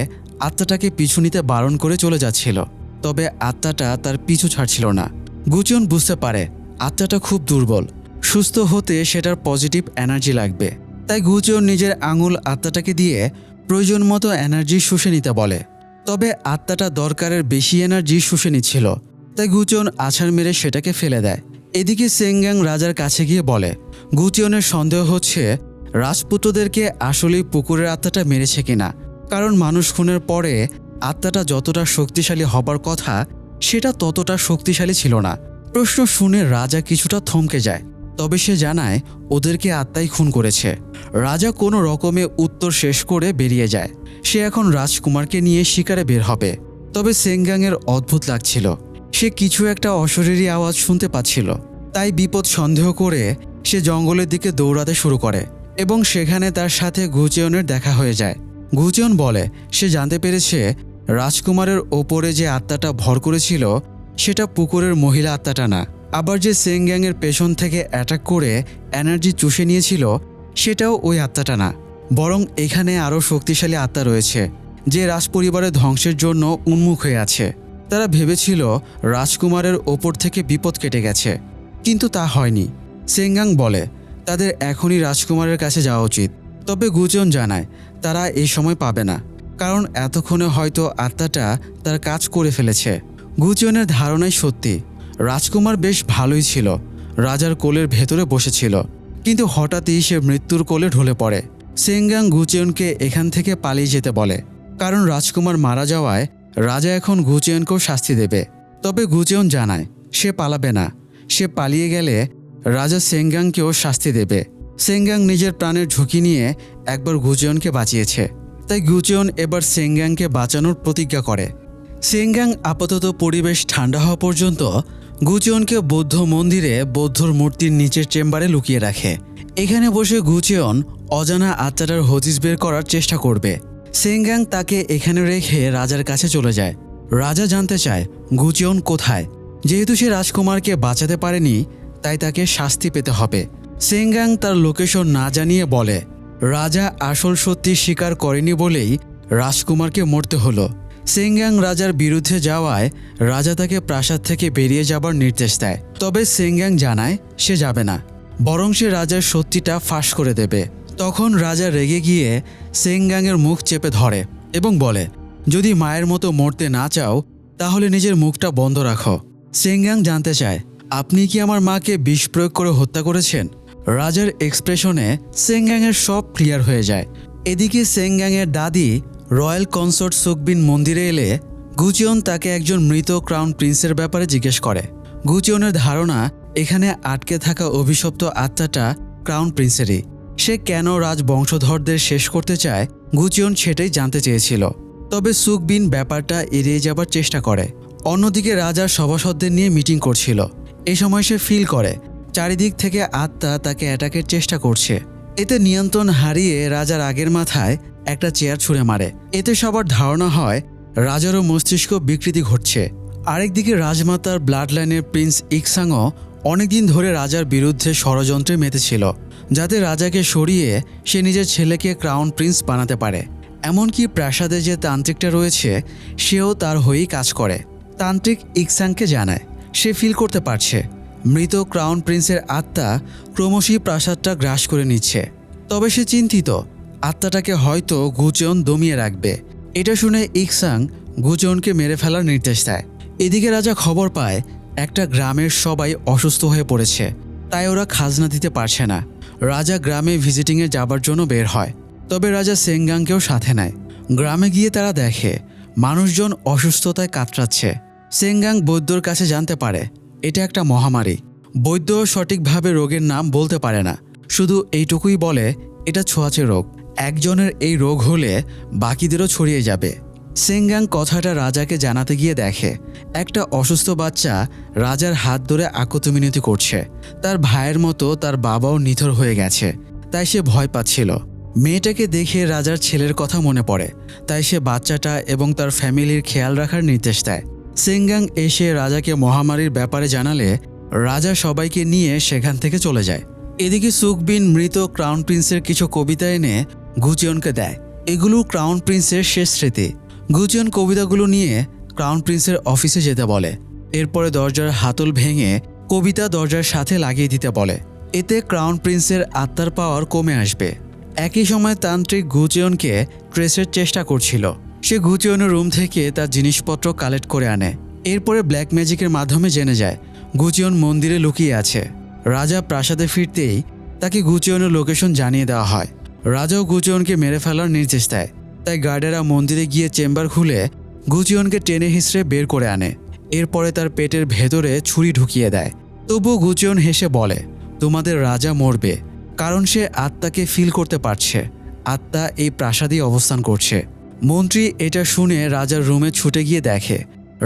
আত্মাটাকে পিছু নিতে বারণ করে চলে যাচ্ছিল, তবে আত্মাটা তার পিছু ছাড়ছিল না। গুচিয়ন বুঝতে পারে আত্মাটা খুব দুর্বল, সুস্থ হতে সেটার পজিটিভ এনার্জি লাগবে। তাই গুচিয়ন নিজের আঙুল আত্মাটাকে দিয়ে প্রয়োজন মতো এনার্জি শুষে নিতে বলে। তবে আত্মাটা দরকারের বেশি এনার্জি শুষে নিচ্ছিল, তাই গুচিয়ন আছাড় মেরে সেটাকে ফেলে দেয়। এদিকে সেংগাং রাজার কাছে গিয়ে বলে গুচিয়নের সন্দেহ হচ্ছে রাজপুত্রদেরকে আসলেই পুকুরের আত্মাটা মেরেছে কিনা, কারণ মানুষ খুনের পরে আত্মাটা যতটা শক্তিশালী হবার কথা সেটা ততটা শক্তিশালী ছিল না। প্রশ্ন শুনে রাজা কিছুটা থমকে যায়, তবে সে জানায় ওদেরকে আত্মাই খুন করেছে। রাজা কোনো রকমে উত্তর শেষ করে বেরিয়ে যায়। সে এখন রাজকুমারকে নিয়ে শিকারে বের হবে। তবে সেংগাংয়ের অদ্ভুত লাগছিল, সে কিছু একটা অশরীরী আওয়াজ শুনতে পাচ্ছিল। তাই বিপদ সন্দেহ করে সে জঙ্গলের দিকে দৌড়াতে শুরু করে এবং সেখানে তার সাথে গুচিয়নের দেখা হয়ে যায়। গুচিয়ন বলে সে জানতে পেরেছে রাজকুমারের ওপরে যে আত্মাটা ভর করেছিল সেটা পুকুরের মহিলা আত্মাটা না, আবার যে সেংগাংয়ের পেছন থেকে অ্যাটাক করে এনার্জি চুষে নিয়েছিল সেটাও ওই আত্মাটা না, বরং এখানে আরও শক্তিশালী আত্মা রয়েছে যে রাজপরিবারের ধ্বংসের জন্য উন্মুখ হয়ে আছে। তারা ভেবেছিল রাজকুমারের ওপর থেকে বিপদ কেটে গেছে, কিন্তু তা হয়নি। সেংগাং বলে তাদের এখনই রাজকুমারের কাছে যাওয়া উচিত। তবে গুচিয়ন জানায় তারা এই সময় পাবে না, কারণ এতক্ষণে হয়তো আত্মাটা তার কাজ করে ফেলেছে। গুচিয়নের ধারণাই সত্যি, রাজকুমার বেশ ভালোই ছিল, রাজার কোলের ভেতরে বসেছিল, কিন্তু হঠাৎই সে মৃত্যুর কোলে ঢলে পড়ে। সেংগাং গুচিয়নকে এখান থেকে পালিয়ে যেতে বলে, কারণ রাজকুমার মারা যাওয়ায় রাজা এখন গুচিয়নকেও শাস্তি দেবে। তবে গুচিয়ন জানায় সে পালাবে না, সে পালিয়ে গেলে রাজা সেংগাংকেও শাস্তি দেবে। সেংগাং নিজের প্রাণের ঝুঁকি নিয়ে একবার গুচিয়নকে বাঁচিয়েছে, তাই গুচিয়ন এবার সেংগাংকে বাঁচানোর প্রতিজ্ঞা করে। সেঙ্গাং আপাতত পরিবেশ ঠান্ডা হওয়া পর্যন্ত গুচিয়নকে বৌদ্ধ মন্দিরে বৌদ্ধর মূর্তির নিচের চেম্বারে লুকিয়ে রাখে। এখানে বসে গুচিয়ন অজানা আত্মাটার হদিস বের করার চেষ্টা করবে। সেঙ্গাং তাকে এখানে রেখে রাজার কাছে চলে যায়। রাজা জানতে চায় গুচিয়ন কোথায়। যেহেতু সে রাজকুমারকে বাঁচাতে পারেনি, তাই তাকে শাস্তি পেতে হবে। সেঙ্গাং তার লোকেশন না জানিয়ে বলে রাজা আসল সত্যি স্বীকার করেনি বলেই রাজকুমারকে মরতে হলো। সেঙ্গাং রাজার বিরুদ্ধে যাওয়ায় রাজা তাকে প্রাসাদ থেকে বেরিয়ে যাবার নির্দেশ দেয়। তবে সেঙ্গাং জানায় সে যাবে না, বরং সে রাজার সত্যিটা ফাঁস করে দেবে। তখন রাজা রেগে গিয়ে সেঙ্গাংয়ের মুখ চেপে ধরে এবং বলে, যদি মায়ের মতো মরতে না চাও তাহলে নিজের মুখটা বন্ধ রাখো। সেঙ্গাং জানতে চায়, আপনি কি আমার মাকে বিষ প্রয়োগ করে হত্যা করেছেন? রাজার এক্সপ্রেশনে সেঙ্গাংয়ের সব ক্লিয়ার হয়ে যায়। এদিকে সেঙ্গাংয়ের দাদি রয়্যাল কনসর্ট সুকবিন মন্দিরে এলে গুচিয়ন তাকে একজন মৃত ক্রাউন প্রিন্সের ব্যাপারে জিজ্ঞেস করে। গুচিয়নের ধারণা এখানে আটকে থাকা অভিশপ্ত আত্মাটা ক্রাউন প্রিন্সেরই। সে কেন রাজবংশধরদের শেষ করতে চায় গুচিয়ন সেটাই জানতে চেয়েছিল। তবে সুকবিন ব্যাপারটা এড়িয়ে যাবার চেষ্টা করে। অন্যদিকে রাজার সভাসদদের নিয়ে মিটিং করছিল। এ সময় সে ফিল করে চারিদিক থেকে আত্মা তাকে অ্যাটাকের চেষ্টা করছে। এতে নিয়ন্ত্রণ হারিয়ে রাজার আগের মাথায় একটা চেয়ার ছুঁড়ে মারে। এতে সবার ধারণা হয় রাজারও মস্তিষ্ক বিকৃতি ঘটছে। আরেকদিকে রাজমাতার ব্লাড লাইনের প্রিন্স ইকসাংও অনেকদিন ধরে রাজার বিরুদ্ধে ষড়যন্ত্রে মেতেছিল, যাতে রাজাকে সরিয়ে সে নিজের ছেলেকে ক্রাউন প্রিন্স বানাতে পারে। এমনকি প্রাসাদে যে তান্ত্রিকটা রয়েছে সেও তার হয়েই কাজ করে। তান্ত্রিক ইকসাংকে জানায় সে ফিল করতে পারছে মৃত ক্রাউন প্রিন্সের আত্মা ক্রমশই প্রাসাদটা গ্রাস করে নিচ্ছে। তবে সে চিন্তিত আত্মাটাকে হয়তো গুচিয়ন দমিয়ে রাখবে। এটা শুনে ইকসাং গুচিয়নকে মেরে ফেলার নির্দেশ দেয়। এদিকে রাজা খবর পায় একটা গ্রামের সবাই অসুস্থ হয়ে পড়েছে, তাই ওরা খাজনা দিতে পারছে না। রাজা গ্রামে ভিজিটিংয়ে যাবার জন্য বের হয়। তবে রাজা সেঙ্গাংকেও সাথে নেয়। গ্রামে গিয়ে তারা দেখে মানুষজন অসুস্থতায় কাতরাচ্ছে। সেঙ্গাং বৈদ্যর কাছে জানতে পারে এটা একটা মহামারী। বৈদ্য সঠিকভাবে রোগের নাম বলতে পারে না, শুধু এইটুকুই বলে এটা ছোঁয়াচে রোগ। একজনের এই রোগ হলে বাকিদেরও ছড়িয়ে যাবে। সেঙ্গাং কথাটা রাজাকে জানাতে গিয়ে দেখে একটা অসুস্থ বাচ্চা রাজার হাত ধরে আকুতিমিনতি করছে। তার ভাইয়ের মতো তার বাবাও নিথর হয়ে গেছে, তাই সে ভয় পাচ্ছিল। মেয়েটাকে দেখে রাজার ছেলের কথা মনে পড়ে, তাই সে বাচ্চাটা এবং তার ফ্যামিলির খেয়াল রাখার নির্দেশ দেয়। সেঙ্গাং এসে রাজাকে মহামারীর ব্যাপারে জানালে রাজা সবাইকে নিয়ে সেখান থেকে চলে যায়। এদিকে সুকবিন মৃত ক্রাউন প্রিন্সের কিছু কবিতা এনে গুচিয়নকে দেয়। এগুলো ক্রাউন প্রিন্সের শেষ স্মৃতি। গুচিয়ন কবিতাগুলো নিয়ে ক্রাউন প্রিন্সের অফিসে যেতে বলে। এরপরে দরজার হাতল ভেঙে কবিতা দরজার সাথে লাগিয়ে দিতে বলে। এতে ক্রাউন প্রিন্সের আত্মার পাওয়ার কমে আসবে। একই সময় তান্ত্রিক গুচিয়নকে ট্রেসের চেষ্টা করছিল। সে গুচিয়নের রুম থেকে তার জিনিসপত্র কালেক্ট করে আনে। এরপরে ব্ল্যাক ম্যাজিকের মাধ্যমে জেনে যায় গুচিয়ন মন্দিরে লুকিয়ে আছে। রাজা প্রাসাদে ফিরতেই তাকে গুচিয়নের লোকেশন জানিয়ে দেওয়া হয়। রাজাও গুচিয়নকে মেরে ফেলার নির্দেশ দেয়। তাই গার্ডেরা মন্দিরে গিয়ে চেম্বার খুলে গুচিয়নকে টেনে হিঁচড়ে বের করে আনে। এরপরে তার পেটের ভেতরে ছুরি ঢুকিয়ে দেয়। তবুও গুচিয়ন হেসে বলে তোমাদের রাজা মরবে, কারণ সে আত্মাকে ফিল করতে পারছে। আত্মা এই প্রাসাদেই অবস্থান করছে। মন্ত্রী এটা শুনে রাজার রুমে ছুটে গিয়ে দেখে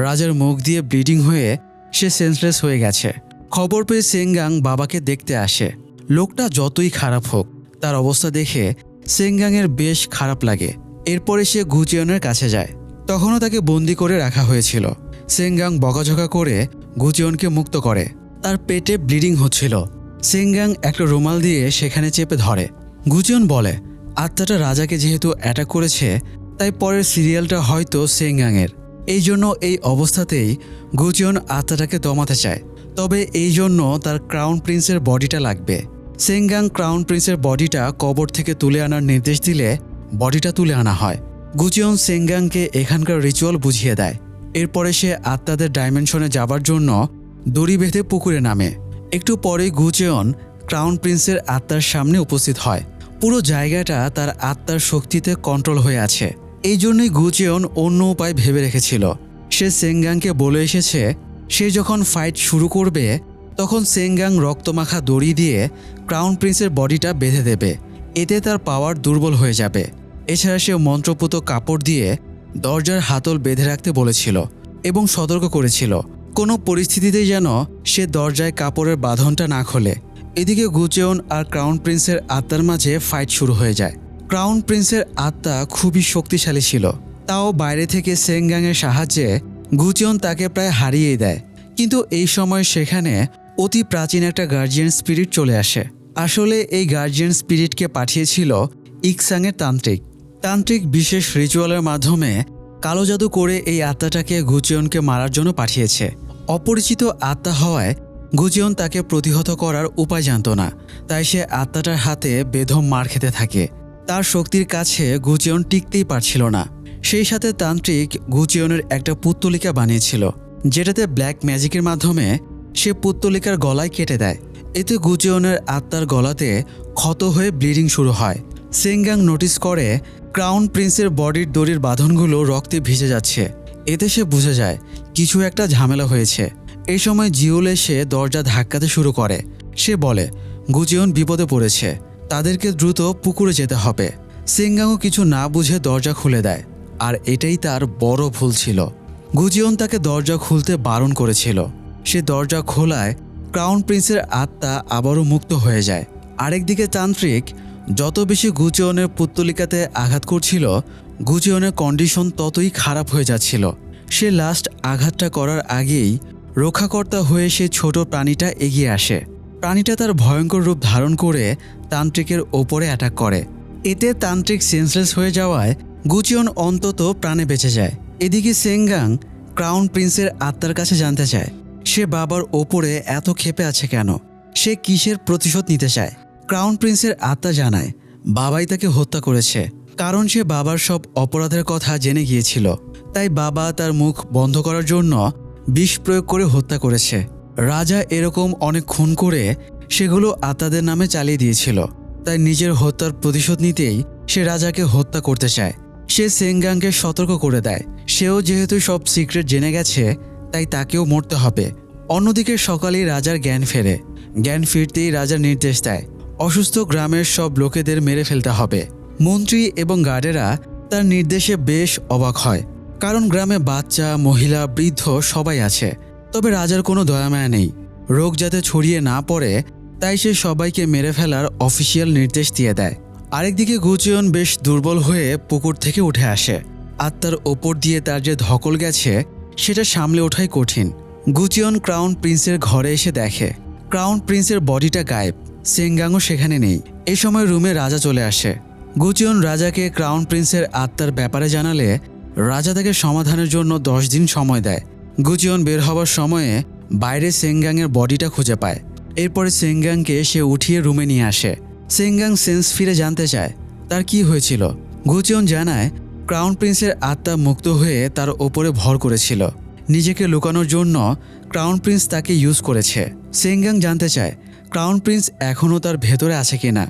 রাজার মুখ দিয়ে ব্লিডিং হয়ে সে সেন্সলেস হয়ে গেছে। খবর পেয়ে সেঙ্গাং বাবাকে দেখতে আসে। লোকটা যতই খারাপ হোক, তার অবস্থা দেখে সেঙ্গাংয়ের বেশ খারাপ লাগে। এরপরে সে গুচিয়নের কাছে যায়। তখনও তাকে বন্দি করে রাখা হয়েছিল। সেঙ্গাং বকাঝকা করে গুচিয়নকে মুক্ত করে। তার পেটে ব্লিডিং হচ্ছিল। সেঙ্গাং একটা রুমাল দিয়ে সেখানে চেপে ধরে। গুচিয়ন বলে আত্মাটা রাজাকে যেহেতু অ্যাটাক করেছে, তাই পরের সিরিয়ালটা হয়তো সেঙ্গাংয়ের। এই জন্য এই অবস্থাতেই গুচিয়ন আত্মাটাকে দমাতে চায়। তবে এই জন্য তার ক্রাউন প্রিন্সের বডিটা লাগবে। সেঙ্গাং ক্রাউন প্রিন্সের বডিটা কবর থেকে তুলে আনার নির্দেশ দিলে বডিটা তুলে আনা হয়। গুচিয়ন সেঙ্গাংকে এখানকার রিচুয়াল বুঝিয়ে দেয়। এরপরে সে আত্মাদের ডাইমেনশনে যাবার জন্য দড়ি বেঁধে পুকুরে নামে। একটু পরেই গুচিয়ন ক্রাউন প্রিন্সের আত্মার সামনে উপস্থিত হয়। পুরো জায়গাটা তার আত্মার শক্তিতে কন্ট্রোল হয়ে আছে। এই জন্যই গুচিয়ন অন্য উপায় ভেবে রেখেছিল। সে সেঙ্গাংকে বলে এসেছে সে যখন ফাইট শুরু করবে তখন সেঙ্গাং রক্তমাখা দড়ি দিয়ে ক্রাউন প্রিন্সের বডিটা বেঁধে দেবে। এতে তার পাওয়ার দুর্বল হয়ে যাবে। এছাড়া সে মন্ত্রপুত কাপড় দিয়ে দরজার হাতল বেঁধে রাখতে বলেছিল এবং সতর্ক করেছিল কোনো পরিস্থিতিতেই যেন সে দরজায় কাপড়ের বাঁধনটা না খোলে। এদিকে গুচেয়ন আর ক্রাউন প্রিন্সের আত্মার মাঝে ফাইট শুরু হয়ে যায়। ক্রাউন প্রিন্সের আত্মা খুবই শক্তিশালী ছিল, তাও বাইরে থেকে সেংগাংয়ের সাহায্যে গুচেয়ন তাকে প্রায় হারিয়েই দেয়। কিন্তু এই সময় সেখানে অতি প্রাচীন একটা গার্জিয়ান স্পিরিট চলে আসে। আসলে এই গার্জিয়ান স্পিরিটকে পাঠিয়েছিল ইকসাংয়ের তান্ত্রিক বিশেষ রিচুয়ালের মাধ্যমে কালো জাদু করে এই আত্মাটাকে গুচেয়নকে মারার জন্য পাঠিয়েছে। অপরিচিত আত্মা হওয়ায় গুচেয়ন তাকে প্রতিহত করার উপায় জানত না, তাই সে আত্মাটার হাতে বেদম মার খেতে থাকে। তার শক্তির কাছে গুচেয়ন টিকতেই পারছিল না। সেই সাথে তান্ত্রিক গুচেয়নের একটা পুত্তলিকা বানিয়েছিল, যেটাতে ব্ল্যাক ম্যাজিকের মাধ্যমে সে পুত্তলিকার গলায় কেটে দেয়। এতে গুচেয়নের আত্মার গলাতে ক্ষত হয়ে ব্লিডিং শুরু হয়। সেংগাং নোটিস করে ক্রাউন প্রিন্সের বডির দড়ির বাঁধনগুলো রক্তে ভিজে যাচ্ছে। এতে সে বুঝে যায় কিছু একটা ঝামেলা হয়েছে। এই সময় জিউল এসে দরজা ধাক্কাতে শুরু করে। সে বলে গুচেয়ন বিপদে পড়েছে, তাদেরকে দ্রুত পুকুরে যেতে হবে। সেংগাংও কিছু না বুঝে দরজা খুলে দেয়, আর এটাই তার বড় ভুল ছিল। গুচেয়ন তাকে দরজা খুলতে বারণ করেছিল। সে দরজা খোলায় ক্রাউন প্রিন্সের আত্মা আবারও মুক্ত হয়ে যায়। আরেকদিকে তান্ত্রিক যত বেশি গুচেয়নের পুত্তলিকাতে আঘাত করছিল, গুচেয়নের কন্ডিশন ততই খারাপ হয়ে যাচ্ছিল। সে লাস্ট আঘাতটা করার আগেই রক্ষাকর্তা হয়ে সে ছোট প্রাণীটা এগিয়ে আসে। প্রাণীটা তার ভয়ঙ্কর রূপ ধারণ করে তান্ত্রিকের ওপরে অ্যাটাক করে। এতে তান্ত্রিক সেন্সলেস হয়ে যাওয়ায় গুচেয়ন অন্তত প্রাণে বেঁচে যায়। এদিকে সেংগাং ক্রাউন প্রিন্সের আত্মার কাছে জানতে চায় সে বাবার ওপরে এত ক্ষেপে আছে কেন, সে কিসের প্রতিশোধ নিতে চায়। ক্রাউন প্রিন্সের আত্মা জানায় বাবাই তাকে হত্যা করেছে, কারণ সে বাবার সব অপরাধের কথা জেনে গিয়েছিল। তাই বাবা তার মুখ বন্ধ করার জন্য বিষ প্রয়োগ করে হত্যা করেছে। রাজা এরকম অনেক খুন করে সেগুলো আত্মাদের নামে চালিয়ে দিয়েছিল, তাই নিজের হত্যার প্রতিশোধ নিতেই সে রাজাকে হত্যা করতে চায়। সে সেংগাংকে সতর্ক করে দেয় সেও যেহেতু সব সিক্রেট জেনে গেছে, তাই তাকেও মরতে হবে। অন্যদিকে সকালেই রাজার জ্ঞান ফেরে। জ্ঞান ফিরতেই রাজার নির্দেশ দেয় অসুস্থ গ্রামের সব লোকেদের মেরে ফেলতে হবে। মন্ত্রী এবং গার্ডেরা তার নির্দেশে বেশ অবাক হয়, কারণ গ্রামে বাচ্চা, মহিলা, বৃদ্ধ সবাই আছে। তবে রাজার কোনো দয়ামায়া নেই। রোগ যাতে ছড়িয়ে না পড়ে, তাই সে সবাইকে মেরে ফেলার অফিসিয়াল নির্দেশ দিয়ে দেয়। আরেকদিকে গুচেয়ন বেশ দুর্বল হয়ে পুকুর থেকে উঠে আসে। আত্মার ওপর দিয়ে তার যে ধকল গেছে সেটা সামলে ওঠাই কঠিন। গুচেয়ন ক্রাউন প্রিন্সের ঘরে এসে দেখে ক্রাউন প্রিন্সের বডিটা গায়েব, সেংগাংও সেখানে নেই। এই সময় রুমে রাজা চলে আসে। গুচেয়ন রাজাকে ক্রাউন প্রিন্সের আত্মার ব্যাপারে জানালে রাজা তাকে সমাধানের জন্য 10 দিন সময় দেয়। গুচেয়ন বের হবার সময়ে বাইরে সেংগাংয়ের বডিটা খুঁজে পায়। এরপরে সেংগাংকে সে উঠিয়ে রুমে নিয়ে আসে। সেংগাং সেন্স ফিরে জানতে চায় তার কি হয়েছিল। গুচেয়ন জানায় ক্রাউন প্রিন্সের আত্মা মুক্ত হয়ে তার ওপরে ভর করেছিল। নিজেকে লুকানোর জন্য ক্রাউন প্রিন্স তাকে ইউজ করেছে। সেংগাং জানতে চায় ক্রাউন প্রিন্স এখনও তার ভেতরে আছে কিনা।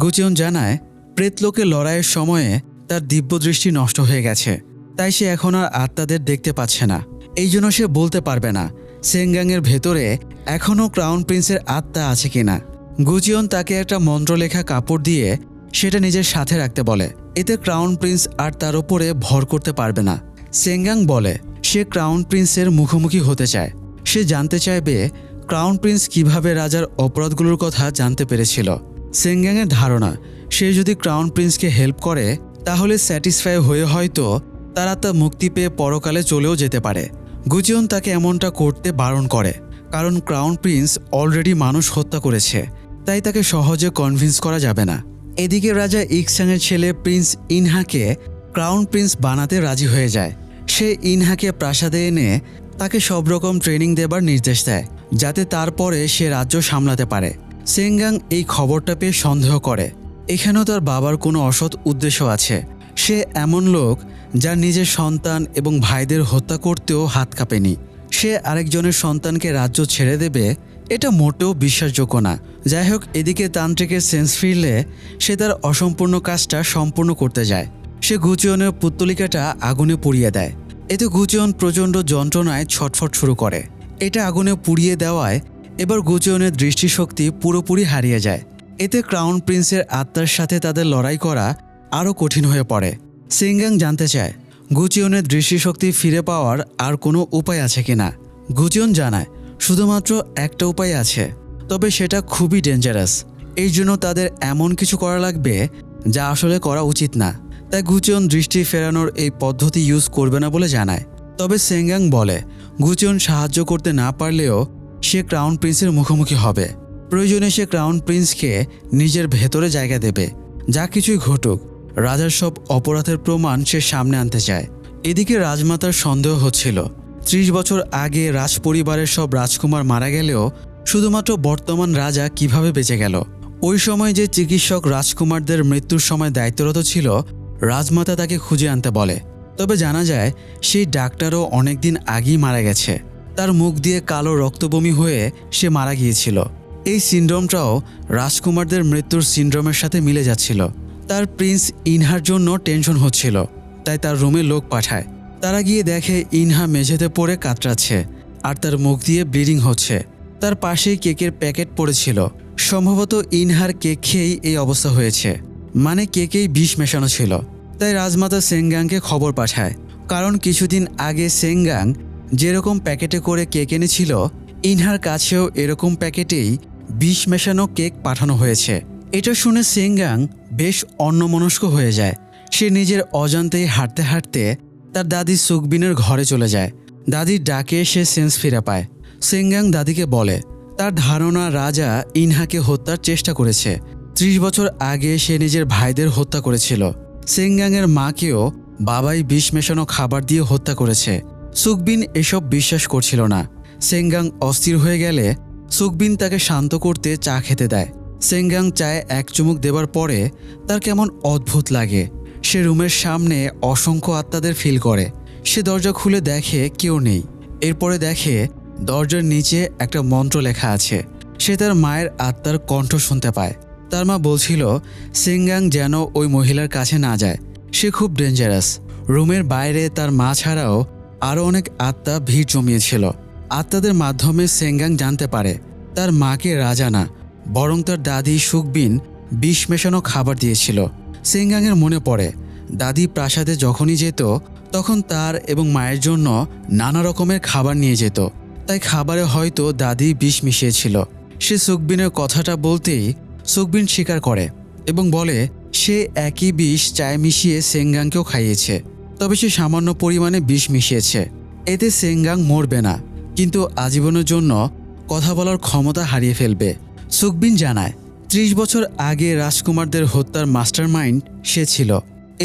গুচেয়ন জানায় প্রেতলোকে লড়াইয়ের সময়ে তার দিব্য দৃষ্টি নষ্ট হয়ে গেছে, তাই সে এখন আর আত্মাদের দেখতে পাচ্ছে না। এই জন্য সে বলতে পারবে না সেংগাংয়ের ভেতরে এখনও ক্রাউন প্রিন্সের আত্মা আছে কিনা। গুচেয়ন তাকে একটা মন্ত্রলেখা কাপড় দিয়ে সেটা নিজের সাথে রাখতে বলে, এতে ক্রাউন প্রিন্স আর তার ওপরে ভর করতে পারবে না। সেংগাং বলে সে ক্রাউন প্রিন্সের মুখোমুখি হতে চায়। সে জানতে চাইবে ক্রাউন প্রিন্স কিভাবে রাজার অপরাধগুলোর কথা জানতে পেরেছিল। সেংগাংয়ের ধারণা সে যদি ক্রাউন প্রিন্সকে হেল্প করে তাহলে স্যাটিসফাই হয়ে হয়তো তার আত্মা মুক্তি পেয়ে পরকালে চলেও যেতে পারে। গুচেয়ন তাকে এমনটা করতে বারণ করে, কারণ ক্রাউন প্রিন্স অলরেডি মানুষ হত্যা করেছে, তাই তাকে সহজে কনভিন্স করা যাবে না। এদিকে রাজা ইকসাংয়ের ছেলে প্রিন্স ইনহাকে ক্রাউন প্রিন্স বানাতে রাজি হয়ে যায়। সে ইনহাকে প্রাসাদে এনে তাকে সব রকম ট্রেনিং দেবার নির্দেশ দেয়, যাতে তারপরে সে রাজ্য সামলাতে পারে। সেংগাং এই খবরটা পেয়ে সন্দেহ করে এখানেও তার বাবার কোনো অসৎ উদ্দেশ্য আছে। সে এমন লোক যার নিজের সন্তান এবং ভাইদের হত্যা করতেও হাত কাঁপেনি। সে আরেকজনের সন্তানকে রাজ্য ছেড়ে দেবে, এটা মোটেও বিশ্বাসযোগ্য না। যাই হোক, এদিকে তান্ত্রিকের সেন্স ফিরলে সে তার অসম্পূর্ণ কাজটা সম্পূর্ণ করতে যায়। সে গুচেয়নের পুত্তলিকাটা আগুনে পুড়িয়ে দেয়। এতে গুচেয়ন প্রচণ্ড যন্ত্রণায় ছটফট শুরু করে। এটা আগুনে পুড়িয়ে দেওয়ায় এবার গুচেয়নের দৃষ্টিশক্তি পুরোপুরি হারিয়ে যায়। এতে ক্রাউন প্রিন্সের আত্মার সাথে তাদের লড়াই করা আরও কঠিন হয়ে পড়ে। সেংগাং জানতে চায় গুচিয়নের দৃষ্টিশক্তি ফিরে পাওয়ার আর কোনো উপায় আছে কিনা। গুচিয়ন জানায় শুধুমাত্র একটা উপায় আছে, তবে সেটা খুবই ডেঞ্জারাস। এই জন্য তাদের এমন কিছু করা লাগবে যা আসলে করা উচিত না। তাই গুচিয়ন দৃষ্টি ফেরানোর এই পদ্ধতি ইউজ করবে না বলে জানায়। তবে সেঙ্গাং বলে গুচিয়ন সাহায্য করতে না পারলেও সে ক্রাউন প্রিন্সের মুখোমুখি হবে। প্রয়োজনে সে ক্রাউন প্রিন্সকে নিজের ভেতরে জায়গা দেবে। যা কিছুই ঘটুক, রাজার সব অপরাধের প্রমাণ সে সামনে আনতে চায়। এদিকে রাজমাতার সন্দেহ হচ্ছিল 30 বছর আগে রাজ পরিবারের সব রাজকুমার মারা গেলেও শুধুমাত্র বর্তমান রাজা কিভাবে বেঁচে গেল। ওই সময় যে চিকিৎসক রাজকুমারদের মৃত্যুর সময় দায়িত্বরত ছিল, রাজমাতা তাকে খুঁজে আনতে বলে। তবে জানা যায় সেই ডাক্তারও অনেকদিন আগেই মারা গেছে। তার মুখ দিয়ে কালো রক্তবমি হয়ে সে মারা গিয়েছিল। এই সিনড্রোমটাও রাজকুমারদের মৃত্যুর সিনড্রোমের সাথে মিলে যাচ্ছিল। তার প্রিন্স ইনহার জন্য টেনশন হচ্ছিল, তাই তার রুমে লোক পাঠায়। তারা গিয়ে দেখে ইনহা মেঝেতে পড়ে কাতরাচ্ছে আর তার মুখ দিয়ে ব্লিডিং হচ্ছে। তার পাশেই কেকের প্যাকেট পড়েছিল। সম্ভবত ইনহার কেক খেয়েই এই অবস্থা হয়েছে, মানে কেকেই বিষ মেশানো ছিল। তাই রাজমাতা সেঙ্গাংকে খবর পাঠায়, কারণ কিছুদিন আগে সেঙ্গাং যেরকম প্যাকেটে করে কেক এনেছিল, ইনহার কাছেও এরকম প্যাকেটেই বিষ মেশানো কেক পাঠানো হয়েছে। এটা শুনে সেঙ্গাং বেশ অন্যমনস্ক হয়ে যায়। সে নিজের অজান্তেই হাঁটতে হাঁটতে তার দাদি সুকবিনের ঘরে চলে যায়। দাদির ডাকে সে সেন্স ফিরে পায়। সেঙ্গাং দাদিকে বলে তার ধারণা রাজা ইনহাকে হত্যার চেষ্টা করেছে। 30 বছর আগে সে নিজের ভাইদের হত্যা করেছিল। সেঙ্গাংয়ের মাকেও বাবাই বিষ মেশানো খাবার দিয়ে হত্যা করেছে। সুকবিন এসব বিশ্বাস করছিল না। সেঙ্গাং অস্থির হয়ে গেলে সুকবিন তাকে শান্ত করতে চা খেতে দেয়। সেঙ্গাং চায়ে এক চুমুক দেবার পরে তার কেমন অদ্ভুত লাগে। সে রুমের সামনে অসংখ্য আত্মাদের ফিল করে। সে দরজা খুলে দেখে কেউ নেই। এরপরে দেখে দরজার নিচে একটা মন্ত্র লেখা আছে। সে তার মায়ের আত্মার কণ্ঠ শুনতে পায়। তার মা বলছিল সেঙ্গাং যেন ওই মহিলার কাছে না যায়, সে খুব ডেঞ্জারাস। রুমের বাইরে তার মা ছাড়াও আরও অনেক আত্মা ভিড় জমিয়েছিল। আত্মাদের মাধ্যমে সেঙ্গাং জানতে পারে তার মাকে রাজা না, বরং তার দাদি সুকবিন বিষ মেশানো খাবার দিয়েছিল। সেঙ্গাংয়ের মনে পড়ে দাদি প্রাসাদে যখনই যেত তখন তার এবং মায়ের জন্য নানা রকমের খাবার নিয়ে যেত। তাই খাবারে হয়তো দাদি বিষ মিশিয়েছিল। সে সুকবিনের কথাটা বলতেই সুকবিন স্বীকার করে এবং বলে সে একই বিষ চায়ে মিশিয়ে সেঙ্গাংকেও খাইয়েছে। তবে সে সামান্য পরিমাণে বিষ মিশিয়েছে। এতে সেঙ্গাং মরবে না, কিন্তু আজীবনের জন্য কথা বলার ক্ষমতা হারিয়ে ফেলবে। সুকবিন জানায় 30 বছর আগে রাজকুমারদের হত্যার মাস্টারমাইন্ড সে ছিল।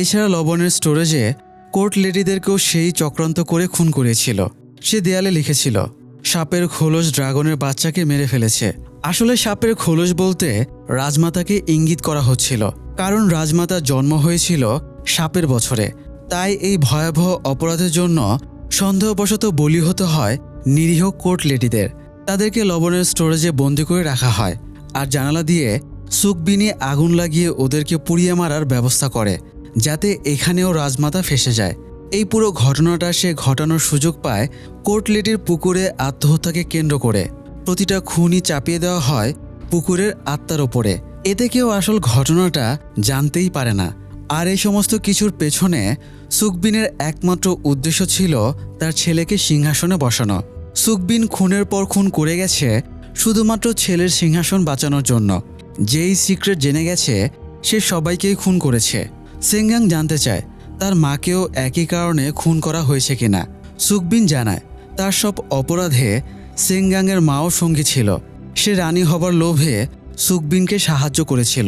এছাড়া লবণের স্টোরেজে কোর্ট লেডিদেরকেও সেই চক্রান্ত করে খুন করেছিল। সে দেয়ালে লিখেছিল সাপের খোলস ড্রাগনের বাচ্চাকে মেরে ফেলেছে। আসলে সাপের খোলস বলতে রাজমাতাকে ইঙ্গিত করা হচ্ছিল, কারণ রাজমাতার জন্ম হয়েছিল সাপের বছরে। তাই এই ভয়াবহ অপরাধের জন্য সন্দেহবশত বলি হতে হয় নিরীহ কোর্ট লেডিদের। তাদেরকে লবণের স্টোরেজে বন্দি করে রাখা হয় আর জানালা দিয়ে সুকবিনে আগুন লাগিয়ে ওদেরকে পুড়িয়ে মারার ব্যবস্থা করে, যাতে এখানেও রাজমাতা ফেঁসে যায়। এই পুরো ঘটনাটা সে ঘটানোর সুযোগ পায় কোর্ট লেডির পুকুরে আত্মহত্যাকে কেন্দ্র করে। প্রতিটা খুনই চাপিয়ে দেওয়া হয় পুকুরের আত্মার ওপরে। এতে কেউ আসল ঘটনাটা জানতেই পারে না। আর এই সমস্ত কিছুর পেছনে সুকবিনের একমাত্র উদ্দেশ্য ছিল তার ছেলেকে সিংহাসনে বসানো। সুকবিন খুনের পর খুন করে গেছে শুধুমাত্র ছেলের সিংহাসন বাঁচানোর জন্য। যেই সিক্রেট জেনে গেছে সে সবাইকেই খুন করেছে। সেঙ্গাং জানতে চায় তার মাকেও একই কারণে খুন করা হয়েছে কিনা। সুকবিন জানায় তার সব অপরাধে সেঙ্গাংয়ের মাও সঙ্গী ছিল। সে রানী হবার লোভে সুকবিনকে সাহায্য করেছিল,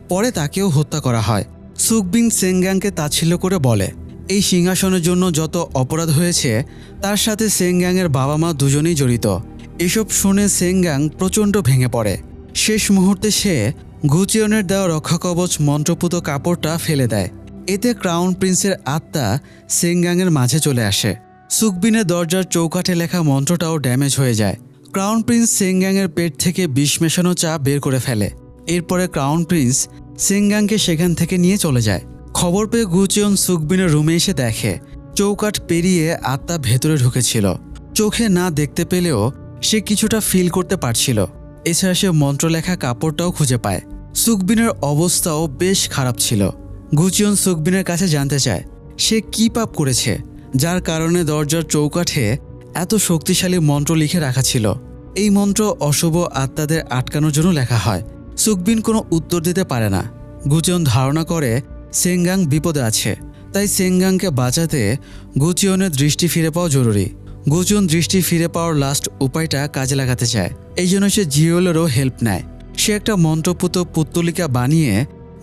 পরে তাকেও হত্যা করা হয়। সুকবিন সেঙ্গাংকে তাচ্ছিল্য করে বলে এই সিংহাসনের জন্য যত অপরাধ হয়েছে তার সাথে সেঙ্গাংয়ের বাবা মা দুজনেই জড়িত। এসব শুনে সেঙ্গাং প্রচণ্ড ভেঙে পড়ে। শেষ মুহূর্তে সে গুচিয়নের দেওয়া রক্ষাকবচ মন্ত্রপুত কাপড়টা ফেলে দেয়। এতে ক্রাউন প্রিন্সের আত্মা সেঙ্গাংয়ের মাঝে চলে আসে। সুকবিনের দরজার চৌকাঠে লেখা মন্ত্রটাও ড্যামেজ হয়ে যায়। ক্রাউন প্রিন্স সেঙ্গাংয়ের পেট থেকে বিষ মেশানো চা বের করে ফেলে। এরপরে ক্রাউন প্রিন্স সেঙ্গাংকে সেখান থেকে নিয়ে চলে যায়। খবর পেয়ে গুচিয়ন সুকবিনের রুমে এসে দেখে চৌকাঠ পেরিয়ে আত্মা ভেতরে ঢুকেছিল। চোখে না দেখতে পেলেও সে কিছুটা ফিল করতে পারছিল। এছাড়া সে মন্ত্র লেখা কাপড়টাও খুঁজে পায়। সুকবিনের অবস্থাও বেশ খারাপ ছিল। গুচিয়ন সুকবিনের কাছে জানতে চায় সে কী পাপ করেছে যার কারণে দরজার চৌকাঠে এত শক্তিশালী মন্ত্র লিখে রাখা ছিল। এই মন্ত্র অশুভ আত্মাদের আটকানোর জন্য লেখা হয়। সুকবিন কোনো উত্তর দিতে পারে না। গুচিয়ন ধারণা করে সেঙ্গাং বিপদে আছে, তাই সেঙ্গাংকে বাঁচাতে গুচিয়নের দৃষ্টি ফিরে পাওয়া জরুরি। গুচিয়ন দৃষ্টি ফিরে পাওয়ার লাস্ট উপায়টা কাজে লাগাতে চায়। এই জন্য সে জিউলেরও হেল্প নেয়। সে একটা মন্ত্রপুত পুত্তলিকা বানিয়ে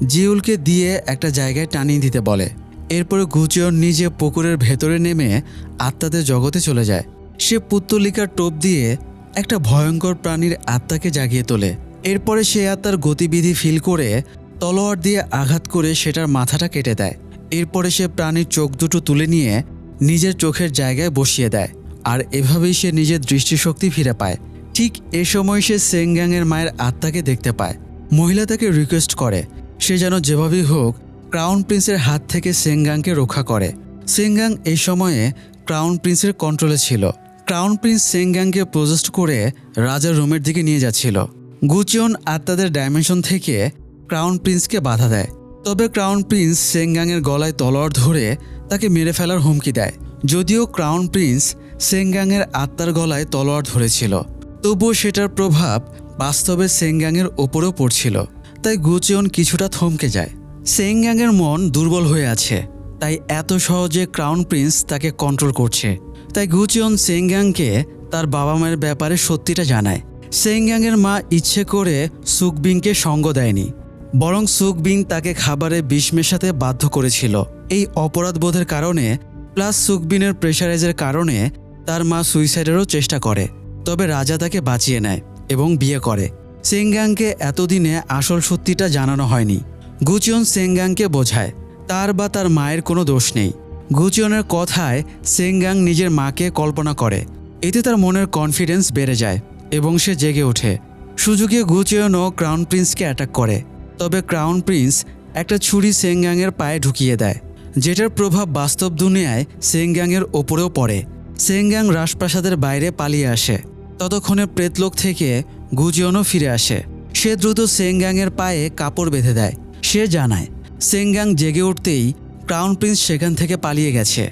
জিউলকে দিয়ে একটা জায়গায় টানিয়ে দিতে বলে। এরপরে গুচিয়ন নিজে পুকুরের ভেতরে নেমে আত্মাদের জগতে চলে যায়। সে পুত্তলিকার টোপ দিয়ে একটা ভয়ঙ্কর প্রাণীর আত্মাকে জাগিয়ে তোলে। এরপরে সে আত্মার গতিবিধি ফিল করে তলোয়ার দিয়ে আঘাত করে সেটার মাথাটা কেটে দেয়। এরপরে সে প্রাণীর চোখ দুটো তুলে নিয়ে নিজের চোখের জায়গায় বসিয়ে দেয়, আর এভাবেই সে নিজের দৃষ্টিশক্তি ফিরে পায়। ঠিক এ সময় সে সেঙ্গাংয়ের মায়ের আত্মাকে দেখতে পায়। মহিলা তাকে রিকোয়েস্ট করে সে যেন যেভাবেই হোক ক্রাউন প্রিন্সের হাত থেকে সেঙ্গাংকে রক্ষা করে। সেঙ্গাং এই সময়ে ক্রাউন প্রিন্সের কন্ট্রোলে ছিল। ক্রাউন প্রিন্স সেঙ্গাংকে প্রজেস্ট করে রাজার রুমের দিকে নিয়ে যাচ্ছিল। গুচিয়ন আত্মাদের ডাইমেনশন থেকে ক্রাউন প্রিন্সকে বাধা দেয়, তবে ক্রাউন প্রিন্স সেঙ্গাংয়ের গলায় তলোয়ার ধরে তাকে মেরে ফেলার হুমকি দেয়। যদিও ক্রাউন প্রিন্স সেঙ্গাংয়ের আত্মার গলায় তলোয়ার ধরেছিল, তবুও সেটার প্রভাব বাস্তবে সেঙ্গাংয়ের ওপরেও পড়ছিল, তাই গুচিয়ন কিছুটা থমকে যায়। সেঙ্গাংয়ের মন দুর্বল হয়ে আছে, তাই এত সহজে ক্রাউন প্রিন্স তাকে কন্ট্রোল করছে। তাই গুচিয়ন সেঙ্গাংকে তার বাবা মায়ের ব্যাপারে সত্যিটা জানায়। সেঙ্গাংয়ের মা ইচ্ছে করে সুকবিংকে সঙ্গ দেয়নি, বরং সুকবিং তাকে খাবারে বিষ মেশাতে বাধ্য করেছিল। এই অপরাধবোধের কারণে প্লাস সুকবিনের প্রেশারাইজের কারণে তার মা সুইসাইডেরও চেষ্টা করে, তবে রাজা তাকে বাঁচিয়ে নেয় এবং বিয়ে করে। সেঙ্গাংকে এতদিনে আসল সত্যিটা জানানো হয়নি। গুচিয়ন সেঙ্গাংকে বোঝায় তার বা তার মায়ের কোনো দোষ নেই। গুচিয়নের কথায় সেঙ্গাং নিজের মাকে কল্পনা করে। এতে তার মনের কনফিডেন্স বেড়ে যায় এবং সে জেগে ওঠে। সুযোগে গুচিয়নও ক্রাউন প্রিন্সকে অ্যাটাক করে, তবে ক্রাউন প্রিন্স একটা ছুরি সেঙ্গাংয়ের পায়ে ঢুকিয়ে দেয়, যেটার প্রভাব বাস্তব দুনিয়ায় সেঙ্গাংয়ের ওপরেও পড়ে। সেঙ্গাং রাজপ্রাসাদের বাইরে পালিয়ে আসে। ততক্ষণে প্রেতলোক থেকে গুচিয়নও ফিরে আসে। সে দ্রুত সেঙ্গাংয়ের পায়ে কাপড় বেঁধে দেয়। সে জানায় সেঙ্গাং জেগে উঠতেই ক্রাউন প্রিন্স সেখান থেকে পালিয়ে গেছে।